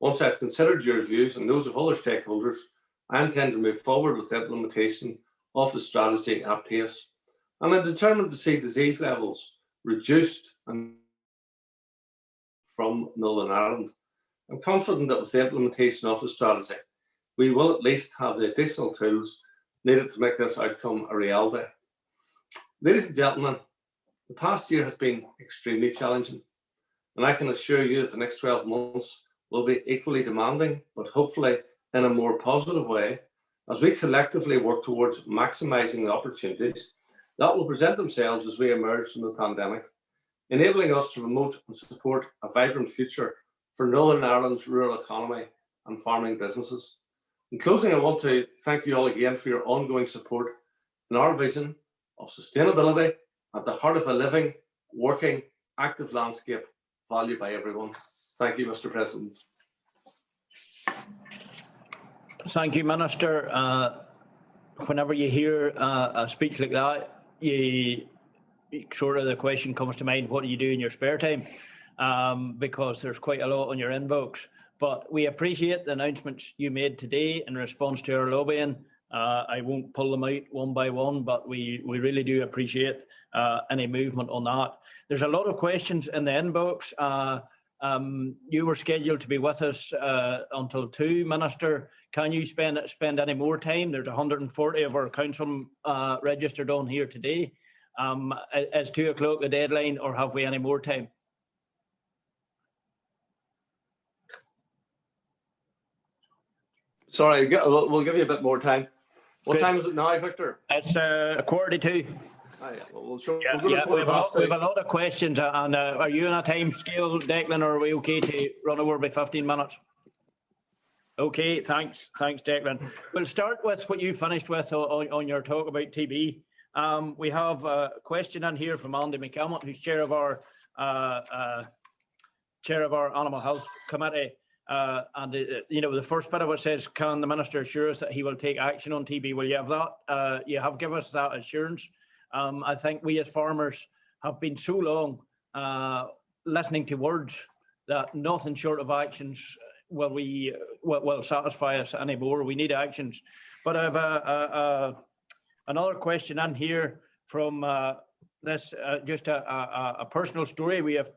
Once I've considered your views and those of other stakeholders, I intend to move forward with the implementation of the strategy at pace, and I'm determined to see disease levels reduced from Northern Ireland. I'm confident that with the implementation of the strategy, we will at least have the additional tools needed to make this outcome a reality. Ladies and gentlemen, the past year has been extremely challenging, and I can assure you that the next 12 months will be equally demanding, but hopefully in a more positive way, as we collectively work towards maximising the opportunities that will present themselves as we emerge from the pandemic, enabling us to promote and support a vibrant future for Northern Ireland's rural economy and farming businesses. In closing, I want to thank you all again for your ongoing support in our vision of sustainability at the heart of a living, working, active landscape valued by everyone. Thank you, Mr. President. Thank you, Minister. Whenever you hear a speech like that, the question comes to mind, what do you do in your spare time? Because there's quite a lot on your inbox. But we appreciate the announcements you made today in response to our lobbying. I won't pull them out one by one, but we really do appreciate any movement on that. There's a lot of questions in the inbox. You were scheduled to be with us until 2, Minister. Can you spend any more time? There's 140 of our council registered on here today. Is 2 o'clock the deadline, or have we any more time? Sorry, we'll give you a bit more time. What time is it now, Victor? It's 1:45. Oh, yeah. Well, sure. We have a lot of questions. And are you on a time scale, Declan, or are we okay to run over by 15 minutes? Okay, thanks, Declan. We'll start with what you finished with on your talk about TB. We have a question in here from Andy McAleer, who's chair of our Animal Health Committee. The first bit of it says, can the Minister assure us that he will take action on TB? Will you have that? You have given us that assurance. I think we as farmers have been so long listening to words that nothing short of actions will satisfy us anymore. We need actions. But I have another question in here from this, just a personal story. We have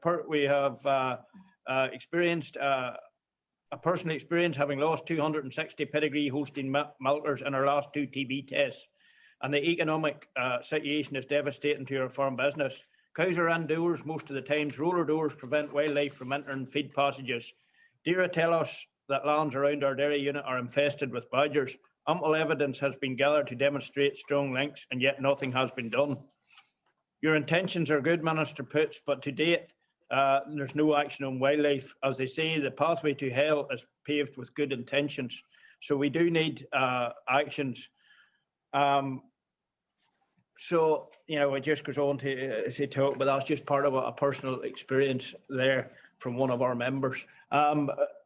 experienced a personal experience having lost 260 pedigree Holstein milkers in our last 2 TB tests. And the economic situation is devastating to our farm business. Cows are indoors most of the times. Roller doors prevent wildlife from entering feed passages. DAERA tell us that lands around our dairy unit are infested with badgers. Ample evidence has been gathered to demonstrate strong links, and yet nothing has been done. Your intentions are good, Minister Poots, but to date, there's no action on wildlife. As they say, the pathway to hell is paved with good intentions. So we do need actions. So, it just goes on to talk, but that's just part of a personal experience there from one of our members.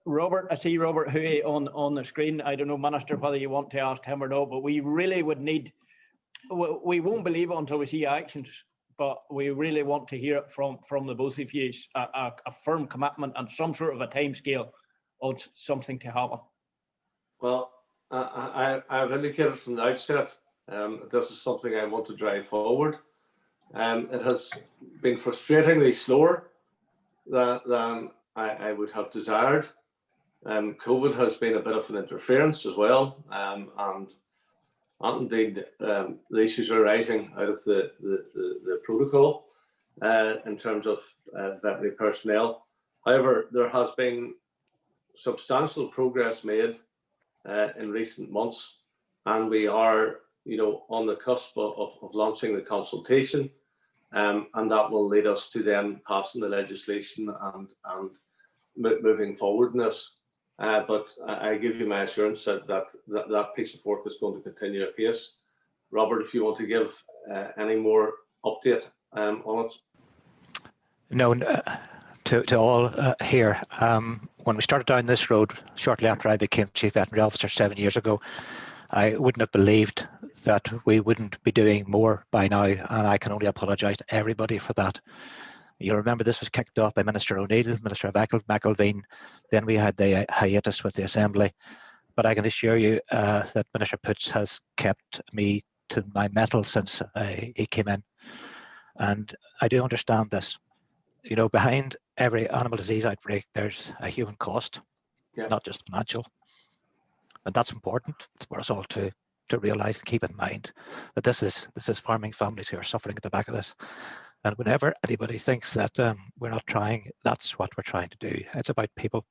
Robert, I see Robert Huey on the screen. I don't know, Minister, whether you want to ask him or not, but we really would need, we won't believe it until we see actions, but we really want to hear it from the both of you, a firm commitment and some sort of a timescale on something to happen. Well, I've indicated from the outset, this is something I want to drive forward. It has been frustratingly slower than I would have desired. COVID has been a bit of an interference as well, and indeed the issues are arising out of the protocol in terms of veterinary personnel. However, there has been substantial progress made in recent months, and we are on the cusp of launching the consultation, and that will lead us to then passing the legislation and moving forward in this. But I give you my assurance that piece of work is going to continue apace. Robert, if you want to give any more update on it. No, to all here. When we started down this road, shortly after I became Chief Veterinary Officer 7 years ago, I wouldn't have believed that we wouldn't be doing more by now, and I can only apologise to everybody for that. You'll remember this was kicked off by Minister O'Neill, Minister McAleer. Then we had the hiatus with the Assembly. But I can assure you that Minister Poots has kept me to my mettle since he came in. And I do understand this. You know, behind every animal disease outbreak, there's a human cost, not just financial. And that's important for us all to realise and keep in mind that this is farming families who are suffering at the back of this. And whenever anybody thinks that we're not trying, that's what we're trying to do. It's about people.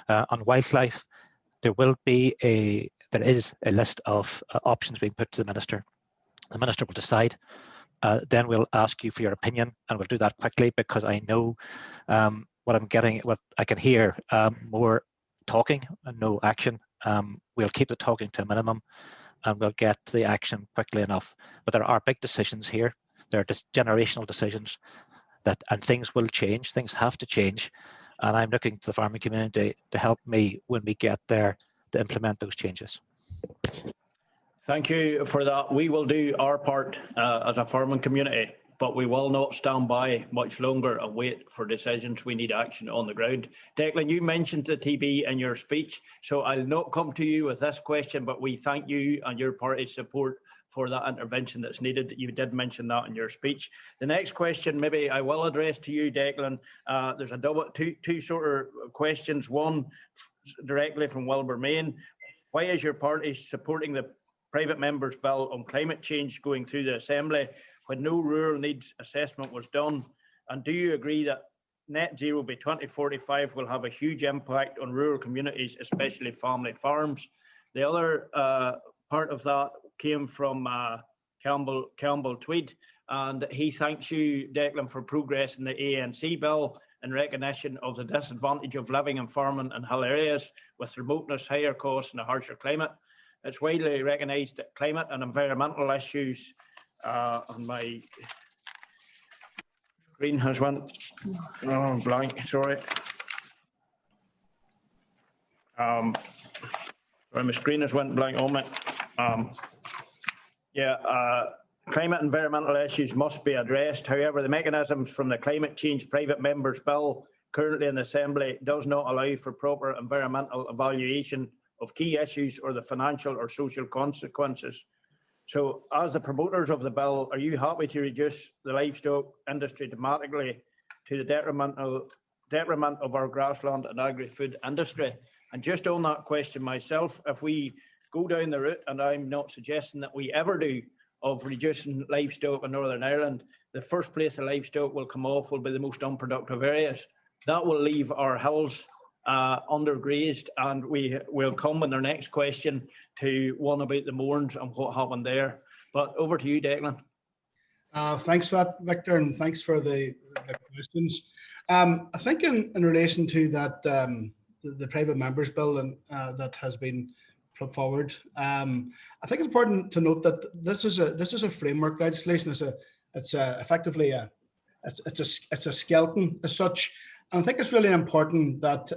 On wildlife, there is a list of options being put to the minister. The minister will decide. Then we'll ask you for your opinion, and we'll do that quickly because I know what I can hear, more talking and no action. We'll keep the talking to a minimum, and we'll get to the action quickly enough. But there are big decisions here. There are just generational decisions and things will change. Things have to change. And I'm looking to the farming community to help me when we get there to implement those changes. Thank you for that. We will do our part as a farming community, but we will not stand by much longer and wait for decisions. We need action on the ground. Declan, you mentioned the TB in your speech, so I'll not come to you with this question, but we thank you and your party's support for that intervention that's needed. You did mention that in your speech. The next question, maybe I will address to you, Declan. There's two sort of questions. One directly from Wilbur Main. Why is your party supporting the private members' bill on climate change going through the Assembly when no rural needs assessment was done? And do you agree that net zero by 2045 will have a huge impact on rural communities, especially family farms? The other part of that came from Campbell Tweed, and he thanks you, Declan, for progress in the ANC bill in recognition of the disadvantage of living and farming in hill areas with remoteness, higher costs and a harsher climate. It's widely recognised that climate and environmental issues, and my screen has went blank, sorry. Sorry, my screen has went blank on me. Climate and environmental issues must be addressed. However, the mechanisms from the Climate Change Private Members Bill currently in the Assembly does not allow for proper environmental evaluation of key issues or the financial or social consequences. So as the promoters of the bill, are you happy to reduce the livestock industry dramatically to the detriment of our grassland and agri-food industry? And just on that question myself, if we go down the route, and I'm not suggesting that we ever do, of reducing livestock in Northern Ireland, the first place the livestock will come off will be the most unproductive areas. That will leave our hills undergrazed, and we will come in their next question to one about the Mourns and what happened there. But over to you, Declan. Thanks for that, Victor, and thanks for the questions. I think in relation to that, the private members bill and that has been put forward, I think it's important to note that this is a framework legislation. It's effectively a skeleton as such. And I think it's really important that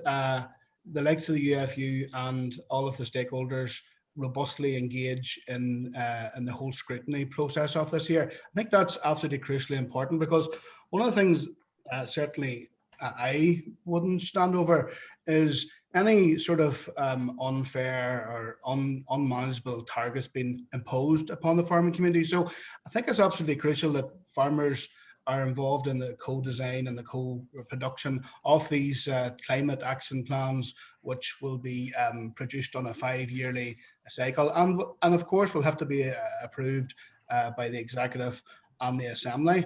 the likes of the UFU and all of the stakeholders robustly engage in the whole scrutiny process of this here. I think that's absolutely crucially important, because one of the things certainly I wouldn't stand over is any sort of unfair or unmanageable targets being imposed upon the farming community. So I think it's absolutely crucial that farmers are involved in the co-design and the co-production of these climate action plans, which will be produced on a 5-yearly cycle, and of course will have to be approved by the executive and the assembly.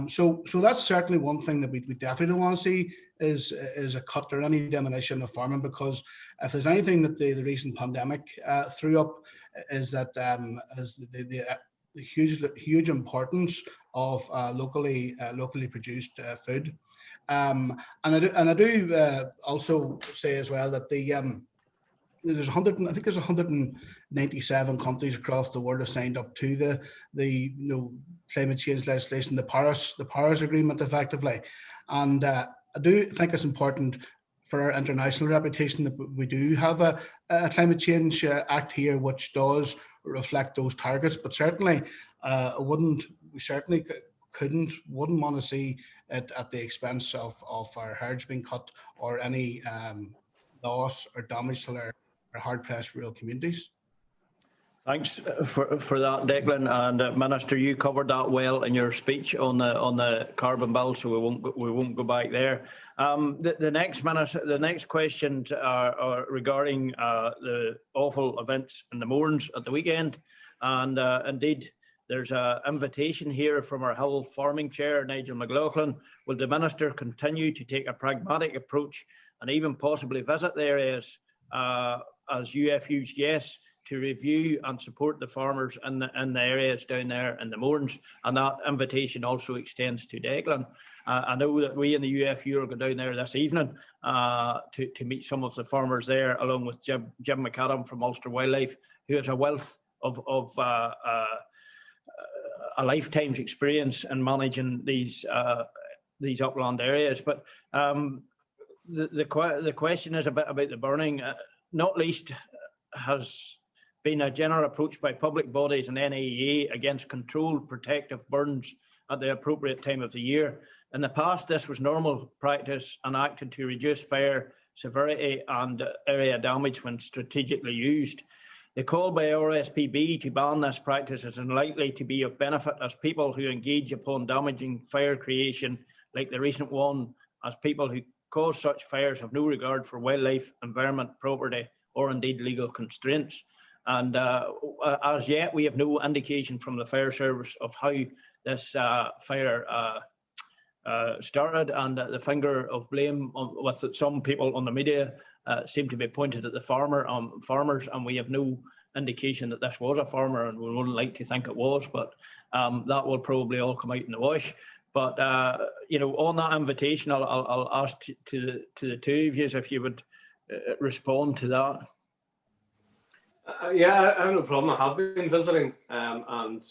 So that's certainly one thing that we definitely don't want to see is a cut or any diminution of farming, because if there's anything that the recent pandemic threw up is that as the huge importance of locally produced food, and I do also say as well that there's 197 countries across the world have signed up to the climate change legislation, the Paris Agreement, effectively, and I do think it's important for our international reputation that we do have a climate change act here which does reflect those targets. But certainly, wouldn't want to see it at the expense of our herds being cut or any loss or damage to our hard-pressed rural communities. Thanks for that, Declan, and Minister, you covered that well in your speech on the carbon bill, so we won't go back there. The next questions are regarding the awful events in the Mourns at the weekend, and indeed there's an invitation here from our Hill Farming Chair, Nigel McLaughlin. Will the Minister continue to take a pragmatic approach and even possibly visit the areas as UFU's guests to review and support the farmers in the areas down there in the Mourns? And that invitation also extends to Declan. I know that we in the UFU are going down there this evening to meet some of the farmers there, along with Jim McAdam from Ulster Wildlife, who has a wealth of a lifetime's experience in managing these upland areas. But the question is a bit about the burning. Not least has been a general approach by public bodies and NIEA against controlled protective burns at the appropriate time of the year. In the past, this was normal practice enacted to reduce fire severity and area damage when strategically used. The call by RSPB to ban this practice is unlikely to be of benefit, as people who engage upon damaging fire creation, like the recent one, as people who cause such fires have no regard for wildlife, environment, property, or indeed legal constraints. And as yet, we have no indication from the fire service of how this fire started, and the finger of blame with some people on the media seem to be pointed at the farmers, and we have no indication that this was a farmer, and we wouldn't like to think it was, but that will probably all come out in the wash. But on that invitation, I'll ask to the two of you if you would respond to that. Yeah, I have no problem. I have been visiting, and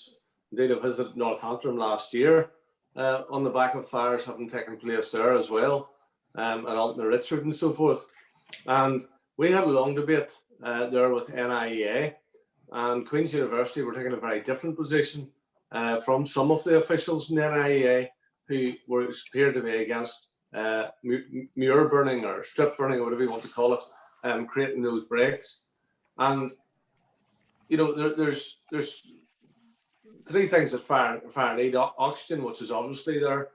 indeed I visited Northampton last year on the back of fires having taken place there as well, and Alton Richard and so forth. And we had a long debate there with NIEA, and Queen's University were taking a very different position from some of the officials in the NIEA who appeared to be against muir burning or strip burning, or whatever you want to call it, creating those breaks. And there's three things that fire need: oxygen, which is obviously there,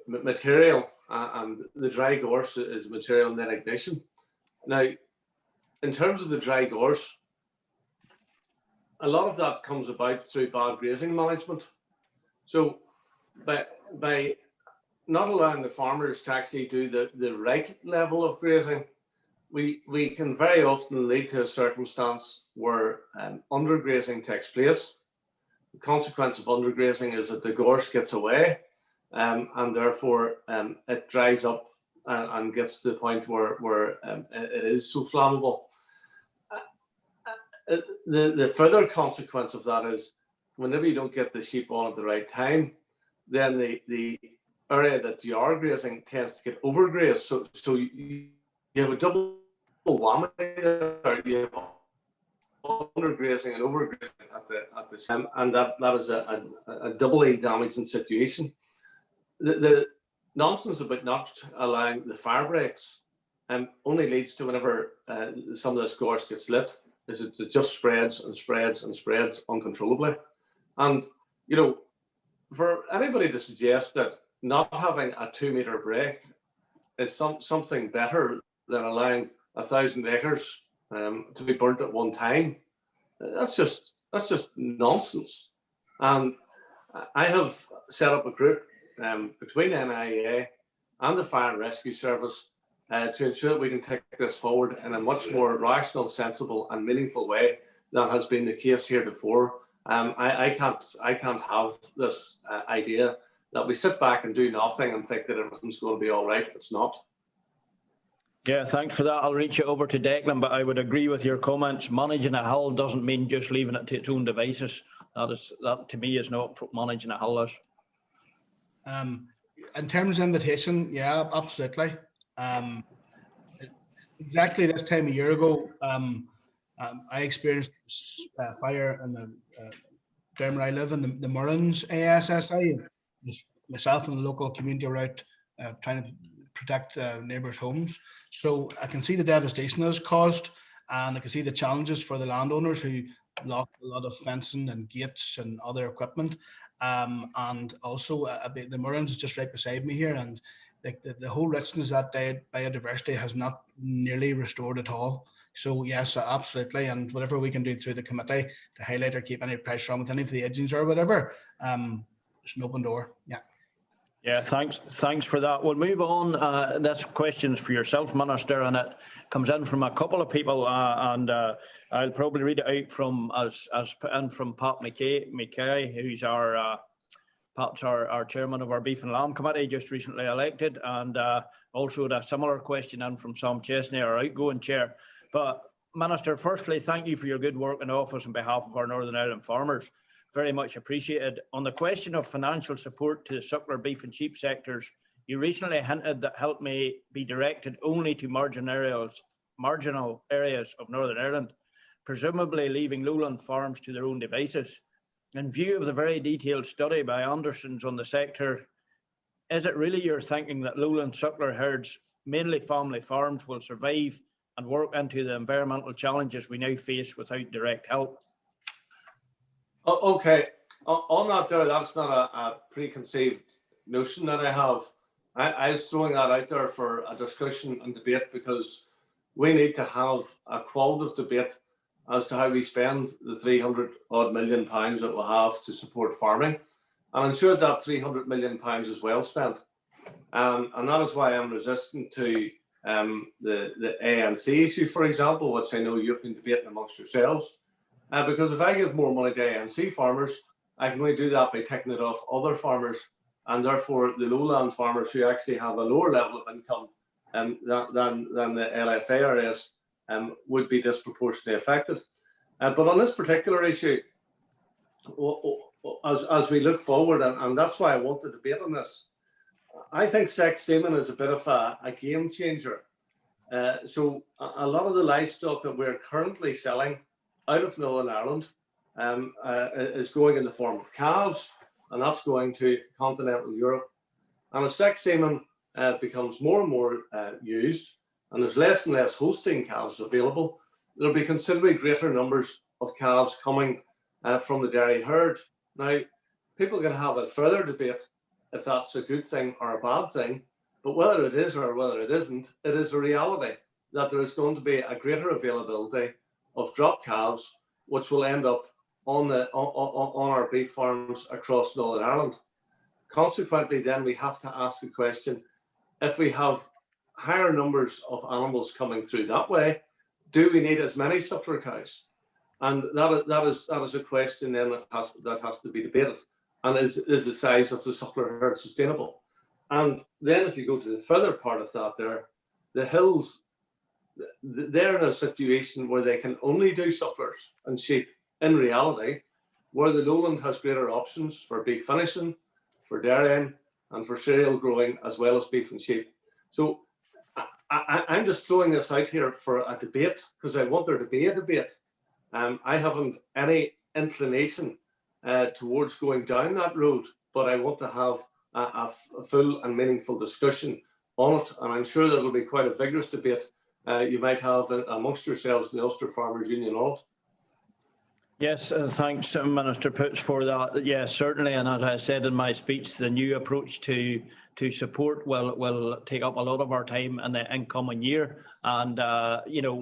material, and the dry gorse is material, and then ignition. Now, in terms of the dry gorse, a lot of that comes about through bad grazing management. So by not allowing the farmers to actually do the right level of grazing, we can very often lead to a circumstance where undergrazing takes place. The consequence of undergrazing is that the gorse gets away, and therefore it dries up and gets to the point where it is so flammable. The further consequence of that is whenever you don't get the sheep on at the right time, then the area that you are grazing tends to get overgrazed. So you have a double whammy there. You have undergrazing and overgrazing at the same, and that is a doubly damaging situation. The nonsense about not allowing the fire breaks only leads to whenever some of this gorse gets lit, is it just spreads and spreads and spreads uncontrollably. And for anybody to suggest that not having a 2-meter break is something better than allowing 1,000 acres to be burnt at one time, that's just nonsense. And I have set up a group between NIEA and the Fire and Rescue Service to ensure that we can take this forward in a much more rational, sensible and meaningful way than has been the case heretofore. I can't have this idea that we sit back and do nothing and think that everything's going to be all right. It's not. Yeah, thanks for that. I'll reach it over to Declan, but I would agree with your comments. Managing a hill doesn't mean just leaving it to its own devices. That to me is not what managing a hill is. In terms of invitation, yeah, absolutely. Exactly this time a year ago, I experienced fire in the down where I live in the Mourns ASSI. Myself and the local community were out trying to protect neighbours' homes. So I can see the devastation that is caused. and I can see the challenges for the landowners who lost a lot of fencing and gates and other equipment. And also the Moorlands is just right beside me here, and the whole richness of that biodiversity has not nearly restored at all. So yes, absolutely, and whatever we can do through the committee to highlight or keep any pressure on with any of the agents or whatever, it's an open door. Yeah. Yeah, thanks for that. We'll move on. This question's for yourself, Minister, and it comes in from a couple of people, and I'll probably read it out from put in from Pat McKay, who's Pat's our chairman of our Beef and Lamb Committee, just recently elected, and also a similar question in from Sam Chesney, our outgoing chair. But Minister, firstly, thank you for your good work in office on behalf of our Northern Ireland farmers. Very much appreciated. On the question of financial support to the suckler, beef and sheep sectors, you recently hinted that help may be directed only to marginal areas of Northern Ireland, presumably leaving lowland farms to their own devices. In view of the very detailed study by Anderson's on the sector, is it really your thinking that lowland suckler herds, mainly family farms, will survive and work into the environmental challenges we now face without direct help? Okay, on that there, that's not a preconceived notion that I have. I was throwing that out there for a discussion and debate, because we need to have a qualitative debate as to how we spend the 300 odd million pounds that we have to support farming. And I'm sure that 300 million pounds is well spent. And that is why I'm resistant to the ANC issue, for example, which I know you've been debating amongst yourselves. Because if I give more money to ANC farmers, I can only do that by taking it off other farmers, and therefore the lowland farmers who actually have a lower level of income than the LFARS would be disproportionately affected. But on this particular issue, as we look forward, and that's why I want to debate on this, I think sex semen is a bit of a game changer. So a lot of the livestock that we're currently selling out of Northern Ireland is going in the form of calves, and that's going to continental Europe. And as sex semen becomes more and more used, and there's less and less Holstein calves available, there'll be considerably greater numbers of calves coming from the dairy herd. Now, people can have a further debate if that's a good thing or a bad thing, but whether it is or whether it isn't, it is a reality that there is going to be a greater availability of drop calves, which will end up on our beef farms across Northern Ireland. Consequently, then we have to ask the question: if we have higher numbers of animals coming through that way, do we need as many suckler cows? And that is a question then that has to be debated. And is the size of the suckler herd sustainable? And then if you go to the further part of that there, the hills, they're in a situation where they can only do sucklers and sheep in reality, where the lowland has greater options for beef finishing, for dairying, and for cereal growing, as well as beef and sheep. So I'm just throwing this out here for a debate, because I want there to be a debate. I haven't any inclination towards going down that road, but I want to have a full and meaningful discussion on it, and I'm sure that it'll be quite a vigorous debate you might have amongst yourselves in the Ulster Farmers Union on it. Yes, thanks, Minister Poots, for that. Yes, certainly, and as I said in my speech, the new approach to support will take up a lot of our time in the incoming year, and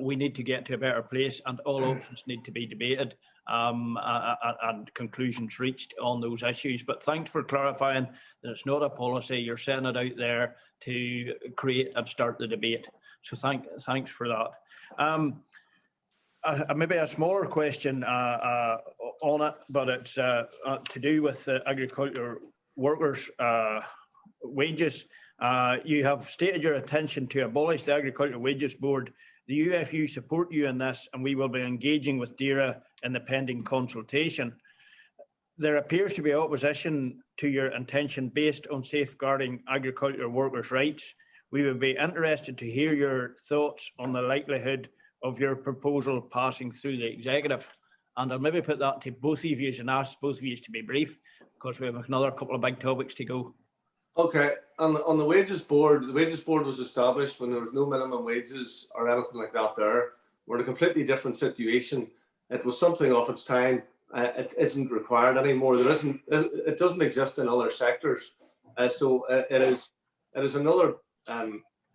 we need to get to a better place, and all options need to be debated and conclusions reached on those issues. But thanks for clarifying that it's not a policy. You're setting it out there to create and start the debate. So thanks for that. Maybe a smaller question on it, but it's to do with agriculture workers' wages. You have stated your intention to abolish the Agricultural Wages Board. The UFU support you in this, and we will be engaging with DAERA in the pending consultation. There appears to be opposition to your intention based on safeguarding agricultural workers' rights. We would be interested to hear your thoughts on the likelihood of your proposal passing through the executive. And I'll maybe put that to both of you and ask both of you to be brief, because we have another couple of big topics to go. Okay, on the wages board was established when there was no minimum wages or anything like that there. we're in a completely different situation. It was something of its time. It isn't required anymore. It doesn't exist in other sectors. So it is another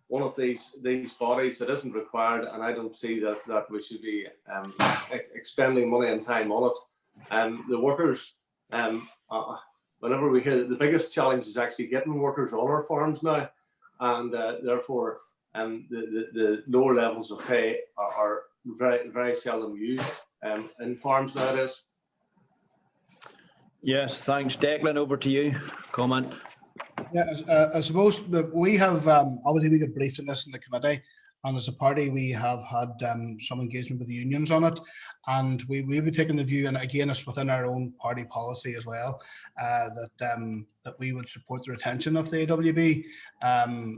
one of these bodies that isn't required, and I don't see that we should be expending money and time on it. The workers, whenever we hear that the biggest challenge is actually getting workers on our farms now, and therefore the lower levels of pay are very, very seldom used in farms nowadays. Yes, thanks. Declan, over to you. Comment. Yeah, I suppose that we have, obviously we got briefed on this in the committee, and as a party we have had some engagement with the unions on it, and we'll be taking the view, and again it's within our own party policy as well, that we would support the retention of the AWB.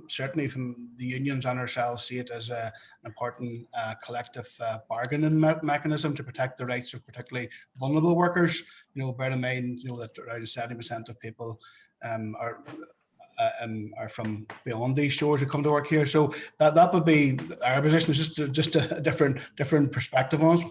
Certainly from the unions and ourselves see it as an important collective bargaining mechanism to protect the rights of particularly vulnerable workers. Bear in mind, that around 70% of people are from beyond these shores who come to work here. So that would be our position, is just a different perspective on it.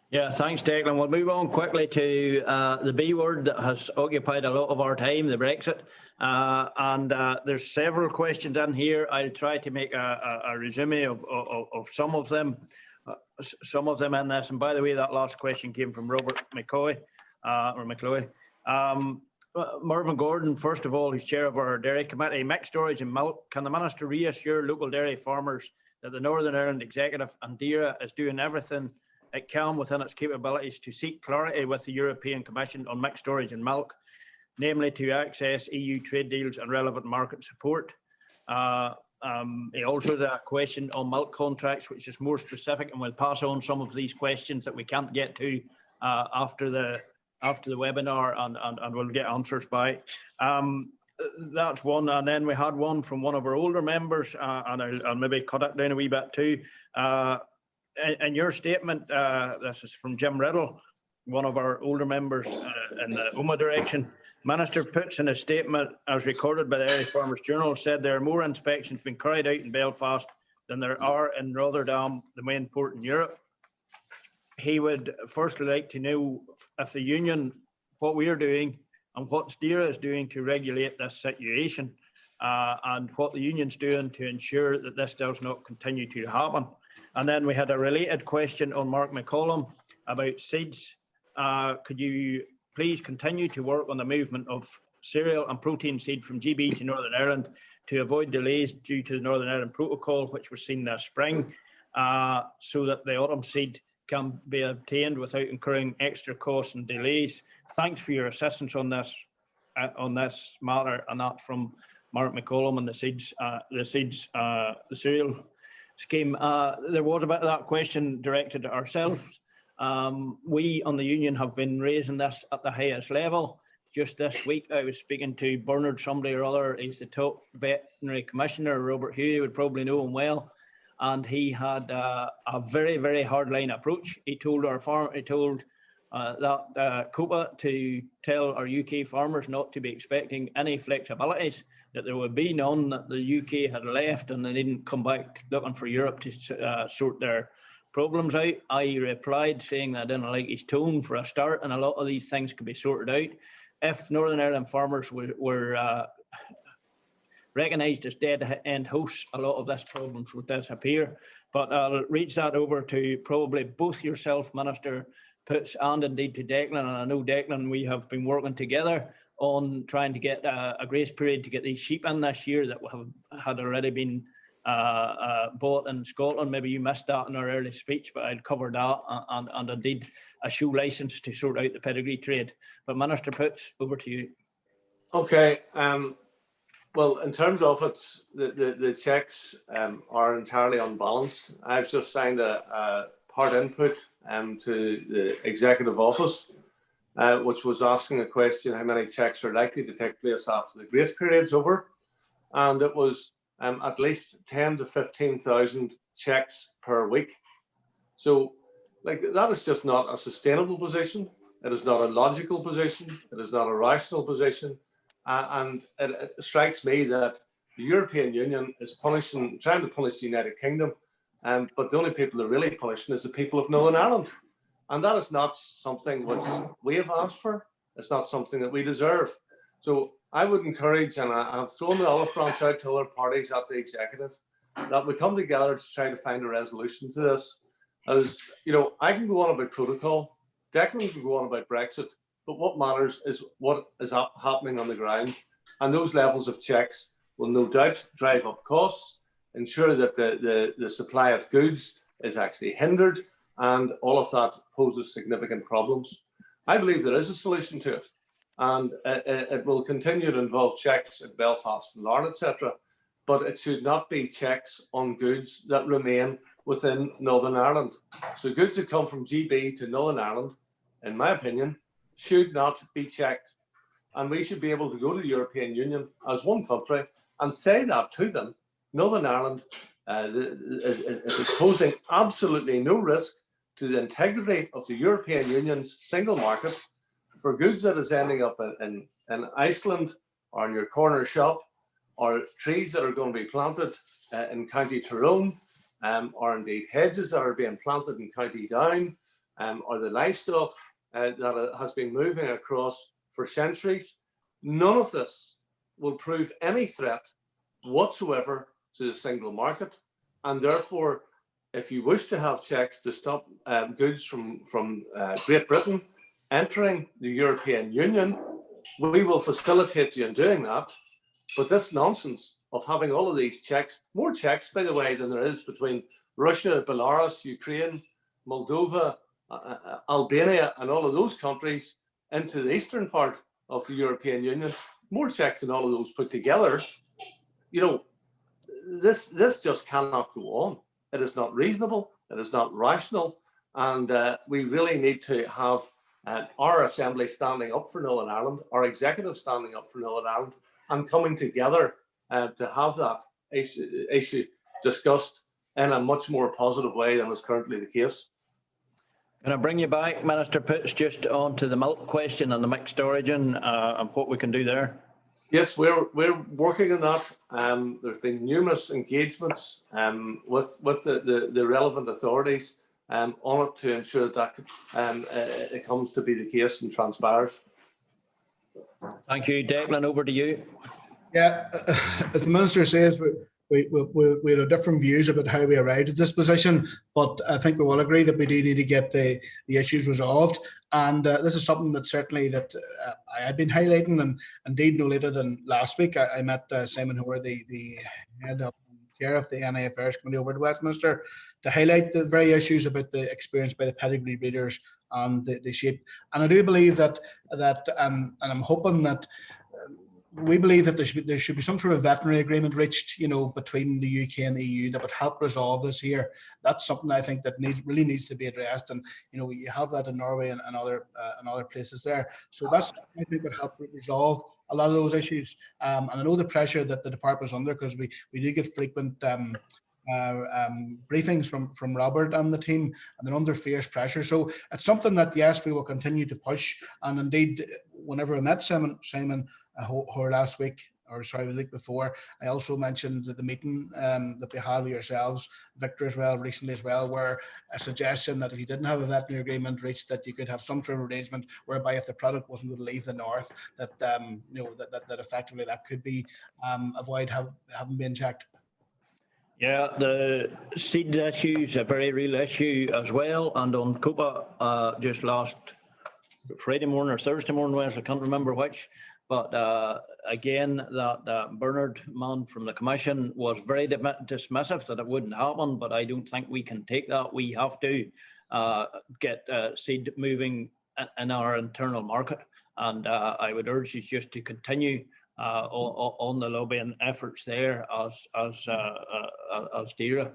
Yeah, thanks, Declan. We'll move on quickly to the B word that has occupied a lot of our time, the Brexit. And there's several questions in here. I'll try to make a resume of some of them. In this. And by the way, that last question came from Robert McCoy, or McCloy. Mervyn Gordon, first of all, who's chair of our dairy committee. Mixed storage and milk. Can the minister reassure local dairy farmers that the Northern Ireland Executive and DAERA is doing everything it can within its capabilities to seek clarity with the European Commission on mixed storage and milk, namely to access EU trade deals and relevant market support? He also has a question on milk contracts, which is more specific, and we'll pass on some of these questions that we can't get to after the webinar, and we'll get answers by. That's one, and then we had one from one of our older members, and I'll maybe cut it down a wee bit too. In your statement, this is from Jim Riddle, one of our older members in the UMA direction. Minister Poots, in his statement, as recorded by the Irish Farmers Journal, said there are more inspections being carried out in Belfast than there are in Rotterdam, the main port in Europe. He would firstly like to know if the union, what we are doing and what DAERA is doing to regulate this situation, and what the union's doing to ensure that this does not continue to happen. And then we had a related question on Mark McCollum about seeds. Could you please continue to work on the movement of cereal and protein seed from GB to Northern Ireland to avoid delays due to the Northern Ireland Protocol, which was seen this spring, so that the autumn seed can be obtained without incurring extra costs and delays? Thanks for your assistance on this matter, and that from Mark McCollum and the cereal scheme. There was a bit of that question directed at ourselves. We on the union have been raising this at the highest level. Just this week I was speaking to Bernard somebody or other. He's the top veterinary commissioner, Robert Huey, would probably know him well. And he had a very, very hardline approach. He told that COPA to tell our UK farmers not to be expecting any flexibilities, that there would be none, that the UK had left and they didn't come back looking for Europe to sort their problems out. I replied saying that I didn't like his tone for a start, and a lot of these things could be sorted out. If Northern Ireland farmers were recognised as dead-end hosts, a lot of this problems would disappear. But I'll reach that over to probably both yourself, Minister Poots, and indeed to Declan. And I know, Declan, we have been working together on trying to get a grace period to get these sheep in this year that had already been bought in Scotland. Maybe you missed that in our early speech, but I'd cover that, and indeed a show licence to sort out the pedigree trade. But Minister Poots, over to you. Okay. Well, in terms of it, the checks are entirely unbalanced. I've just signed a part input to the Executive Office, which was asking a question, how many checks are likely to take place after the grace period's over. And it was at least 10 to 15,000 checks per week. So that is just not a sustainable position. It is not a logical position. It is not a rational position. And it strikes me that the European Union is trying to punish the United Kingdom but the only people they're really punishing is the people of Northern Ireland. And that is not something which we have asked for. It's not something that we deserve. So I would encourage, and I've thrown the olive branch out to other parties at the executive, that we come together to try to find a resolution to this. As you know, I can go on about protocol, Declan can go on about Brexit, but what matters is what is happening on the ground. And those levels of checks will no doubt drive up costs, ensure that the supply of goods is actually hindered, and all of that poses significant problems. I believe there is a solution to it, and it will continue to involve checks at Belfast and Larne, etc. But it should not be checks on goods that remain within Northern Ireland. So goods that come from GB to Northern Ireland, in my opinion, should not be checked. And we should be able to go to the European Union as one country and say that to them. Northern Ireland is posing absolutely no risk to the integrity of the European Union's single market for goods that is ending up in Iceland or in your corner shop, or trees that are going to be planted in County Tyrone, or indeed hedges that are being planted in County Down, or the livestock that has been moving across for centuries. None of this will prove any threat whatsoever to the single market. And therefore, if you wish to have checks to stop goods from Great Britain entering the European Union, we will facilitate you in doing that. But this nonsense of having all of these checks, more checks, by the way, than there is between Russia, Belarus, Ukraine, Moldova, Albania, and all of those countries into the eastern part of the European Union, more checks than all of those put together. You know, this just cannot go on. It is not reasonable. It is not rational. And we really need to have our Assembly standing up for Northern Ireland, our executive standing up for Northern Ireland, and coming together to have that issue discussed in a much more positive way than is currently the case. Can I bring you back, Minister Poots, just on to the milk question and the mixed origin and what we can do there? Yes, we're working on that. There's been numerous engagements with the relevant authorities on it to ensure that it comes to be the case and transpires. Thank you. Declan, over to you. Yeah, as the Minister says, we have different views about how we arrived at this position, but I think we all agree that we do need to get the issues resolved. And this is something that certainly that I had been highlighting, and indeed no later than last week, I met Simon Hoare, the head of chair of the NI Affairs Committee over at Westminster, to highlight the very issues about the experience by the pedigree breeders and the sheep. And I do believe that and I'm hoping that we believe that there should be some sort of veterinary agreement reached, you know, between the UK and the EU that would help resolve this here. That's something I think that really needs to be addressed, and you know, you have that in Norway and other places there. So that's, I think, would help resolve a lot of those issues. And I know the pressure that the department's under, because we do get frequent briefings from Robert and the team, and they're under fierce pressure. So it's something that, yes, we will continue to push. And indeed, whenever I met Simon last week, or sorry, the week before, I also mentioned the meeting that we had with yourselves, Victor, as well, recently as well, where a suggestion that if you didn't have a veterinary agreement reached, that you could have some sort of arrangement whereby if the product wasn't going to leave the north, that you know, that effectively that could be avoid having been checked. Yeah, the seeds issue is a very real issue as well. And on COPA just last Friday morning or Thursday morning, Wes, I can't remember which, but again, that Bernard man from the Commission was very dismissive that it wouldn't happen, but I don't think we can take that. We have to get seed moving in our internal market. And I would urge you just to continue on the lobbying efforts there as DAERA.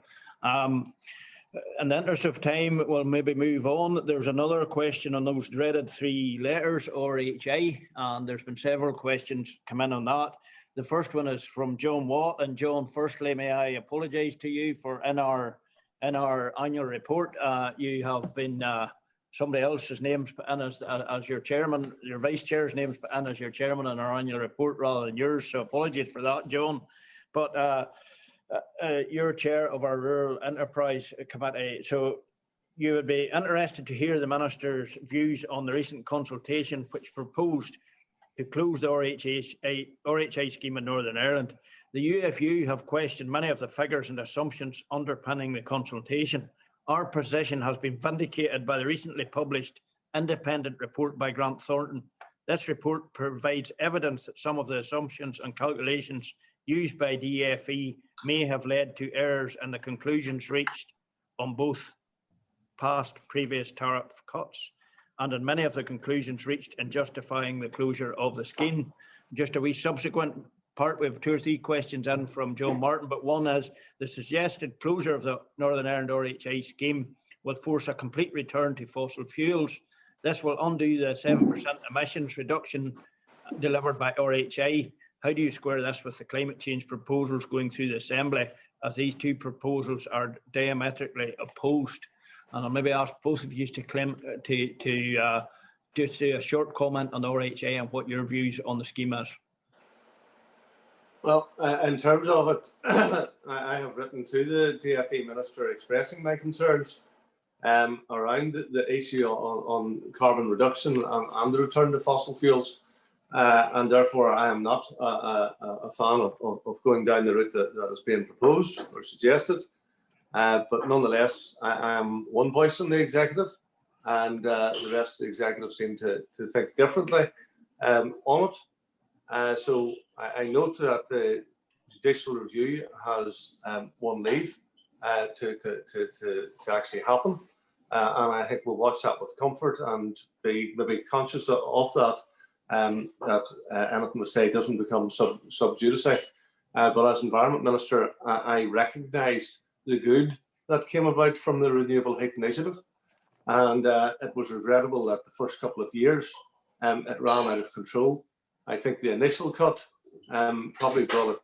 In the interest of time, we'll maybe move on. There's another question on those dreaded 3 letters, RHA, and there's been several questions come in on that. The first one is from John Watt, and John, firstly, may I apologise to you for in our annual report, you have been somebody else's name's put in as your chairman, your vice chair's name's put in as your chairman in our annual report rather than yours. So apologies for that, John. But you're chair of our Rural Enterprise Committee, so you would be interested to hear the Minister's views on the recent consultation which proposed to close the RHI scheme in Northern Ireland. The UFU have questioned many of the figures and assumptions underpinning the consultation. Our position has been vindicated by the recently published independent report by Grant Thornton. This report provides evidence that some of the assumptions and calculations used by DFE may have led to errors in the conclusions reached on both previous tariff cuts and in many of the conclusions reached in justifying the closure of the scheme. Just a wee subsequent part, we have 2 or 3 questions in from Joe Martin, but one is the suggested closure of the Northern Ireland RHI scheme will force a complete return to fossil fuels. This will undo the 7% emissions reduction delivered by RHI. How do you square this with the climate change proposals going through the Assembly, as these 2 proposals are diametrically opposed? And I'll maybe ask both of you to just do a short comment on the RHI and what your views on the scheme is. Well, in terms of it, I have written to the DFE Minister expressing my concerns around the issue on carbon reduction and the return to fossil fuels. And therefore, I am not a fan of going down the route that is being proposed or suggested. But nonetheless, I am one voice in the executive, and the rest of the executive seem to think differently on it. So I note that the judicial review has one leave to actually happen. And I think we'll watch that with comfort and be maybe conscious of that, that anything we say doesn't become sub judice. But as Environment Minister, I recognise the good that came about from the Renewable Heat Initiative. And it was regrettable that the first couple of years it ran out of control. I think the initial cut probably brought it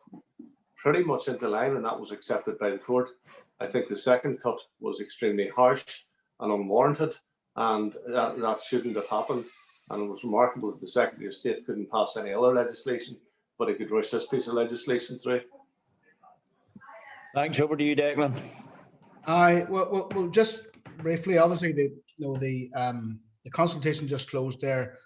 pretty much into line, and that was accepted by the court. I think the second cut was extremely harsh and unwarranted, and that shouldn't have happened. And it was remarkable that the Secretary of State couldn't pass any other legislation, but he could rush this piece of legislation through. Thanks. Over to you, Declan. Well, just briefly, obviously, the consultation just closed there,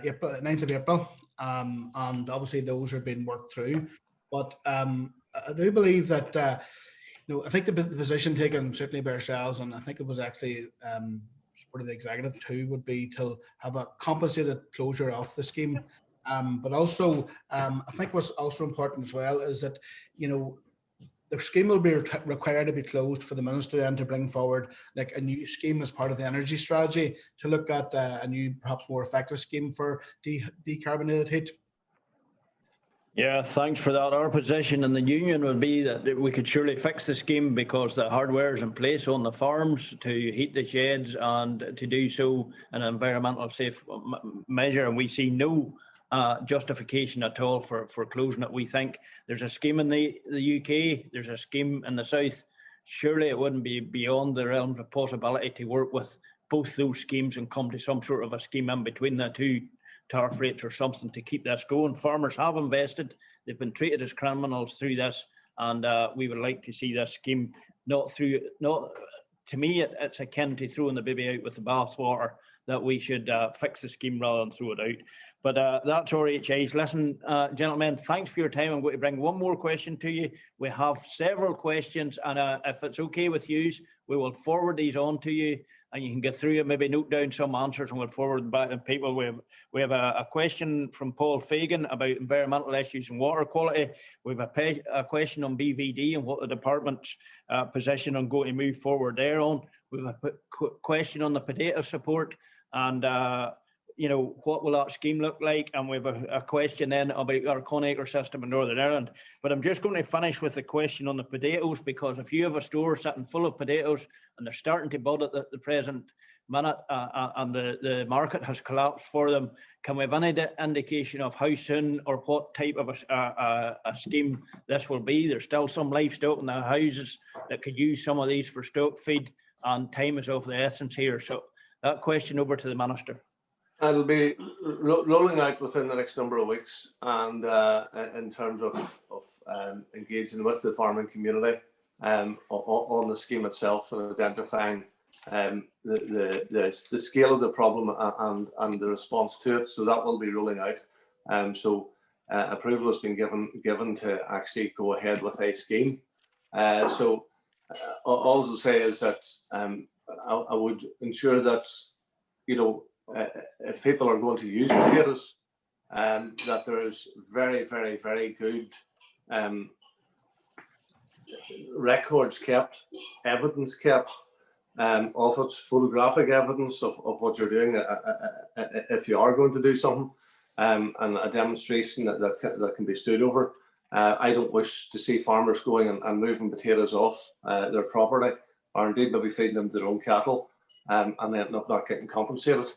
April 9th of April, and obviously those are being worked through. But I do believe that I think the position taken certainly by ourselves, and I think it was actually sort of the executive too, would be to have a compensated closure of the scheme. But also, I think what's also important as well is that the scheme will be required to be closed for the minister then to bring forward like a new scheme as part of the energy strategy to look at a new, perhaps more effective scheme for decarbonated heat. Yeah, thanks for that. Our position in the union would be that we could surely fix the scheme because the hardware is in place on the farms to heat the sheds and to do so in an environmental safe measure. And we see no justification at all for closing it. We think there's a scheme in the UK, there's a scheme in the south. Surely it wouldn't be beyond the realms of possibility to work with both those schemes and come to some sort of a scheme in between the two tariff rates or something to keep this going. Farmers have invested, they've been treated as criminals through this, and we would like to see this scheme to me it's akin to throwing the baby out with the bathwater, that we should fix the scheme rather than throw it out. But that's RHIs. Listen, gentlemen, thanks for your time. I'm going to bring one more question to you. We have several questions, and if it's okay with you, we will forward these on to you, and you can get through it, maybe note down some answers, and we'll forward them back to people. We have a question from Paul Fagan about environmental issues and water quality. We have a question on BVD and what the department's position on going to move forward there on. We have a question on the potato support and what will that scheme look like? And we have a question then about our Conacre system in Northern Ireland. But I'm just going to finish with the question on the potatoes, because if you have a store sitting full of potatoes and they're starting to bud at the present minute and the market has collapsed for them, can we have any indication of how soon or what type of a scheme this will be? There's still some livestock in the houses that could use some of these for stock feed, and time is of the essence here. So that question over to the Minister. It'll be rolling out within the next number of weeks, and in terms of engaging with the farming community on the scheme itself and identifying the scale of the problem and the response to it. So that will be rolling out. So approval has been given to actually go ahead with a scheme. So all I'll say is that I would ensure that, if people are going to use potatoes, that there is very, very, very good records kept, evidence kept of it, photographic evidence of what you're doing if you are going to do something, and a demonstration that can be stood over. I don't wish to see farmers going and moving potatoes off their property, or indeed maybe feeding them to their own cattle, and they end up not getting compensated.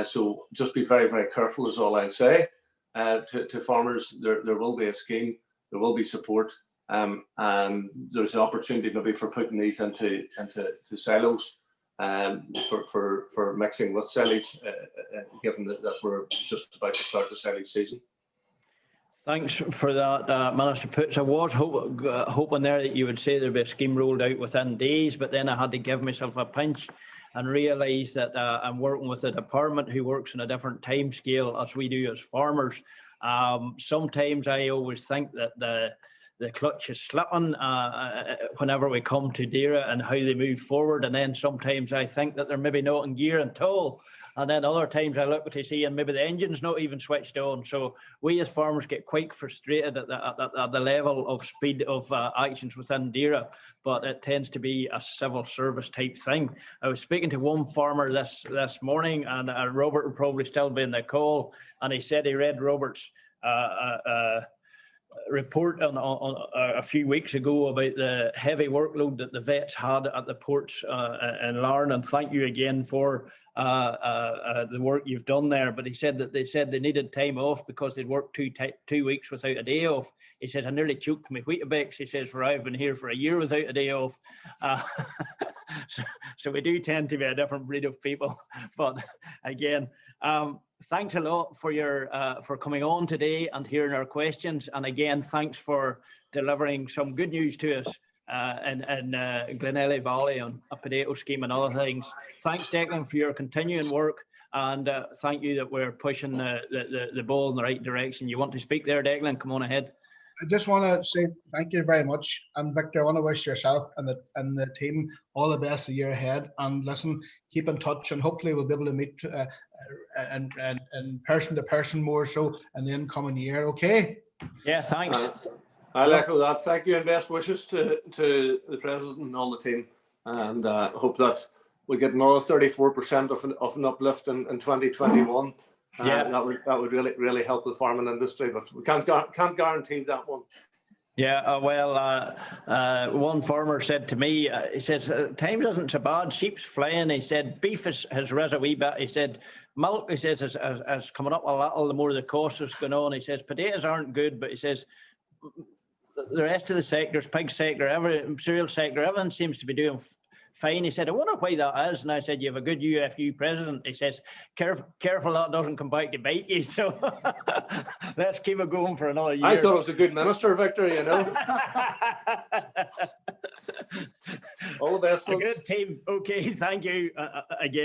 So just be very, very careful is all I'd say. To farmers, there will be a scheme, there will be support, and there's an opportunity maybe for putting these into silos for mixing with silage, given that we're just about to start the silage season. Thanks for that, Minister Poots. I was hoping there that you would say there'd be a scheme rolled out within days, but then I had to give myself a pinch and realise that I'm working with a department who works on a different time scale as we do as farmers. Sometimes I always think that the clutch is slipping whenever we come to DAERA and how they move forward, and then sometimes I think that they're maybe not in gear at all, and then other times I look to see and maybe the engine's not even switched on. So we as farmers get quite frustrated at the level of speed of actions within DAERA, but it tends to be a civil service type thing. I was speaking to one farmer this morning, and Robert will probably still be in the call, and he said he read Robert's report on a few weeks ago about the heavy workload that the vets had at the ports in Larne, and thank you again for the work you've done there. But he said that they needed time off because they'd worked 2 weeks without a day off. He says, I nearly choked my Weetabix. He says, for I've been here for a year without a day off. So we do tend to be a different breed of people. But again, thanks a lot for coming on today and hearing our questions. And again, thanks for delivering some good news to us in Glenelly Valley on a potato scheme and other things. Thanks, Declan, for your continuing work, and thank you that we're pushing the ball in the right direction. You want to speak there, Declan? Come on ahead. I just want to say thank you very much, and Victor, I want to wish yourself and the team all the best the year ahead. And listen, keep in touch, and hopefully we'll be able to meet and person to person more so in the incoming year. Okay. Yeah, thanks. I'll echo that. Thank you, and best wishes to the President and all the team, and hope that we get another 34% of an uplift in 2021. Yeah, that would really help the farming industry, but we can't guarantee that one. Yeah, well, one farmer said to me, he says, times isn't so bad, sheep's flying. He said, beef has risen a wee bit. He said, milk, he says, is coming up a little, the more the cost is going on. He says, potatoes aren't good, but he says, the rest of the sectors, pig sector, cereal sector, everything seems to be doing fine. He said, I wonder why that is. And I said, you have a good UFU president. He says, careful that doesn't come back to bite you. So let's keep it going for another year. I thought it was a good minister, Victor, you know. All the best, folks. A good team. Okay, thank you again.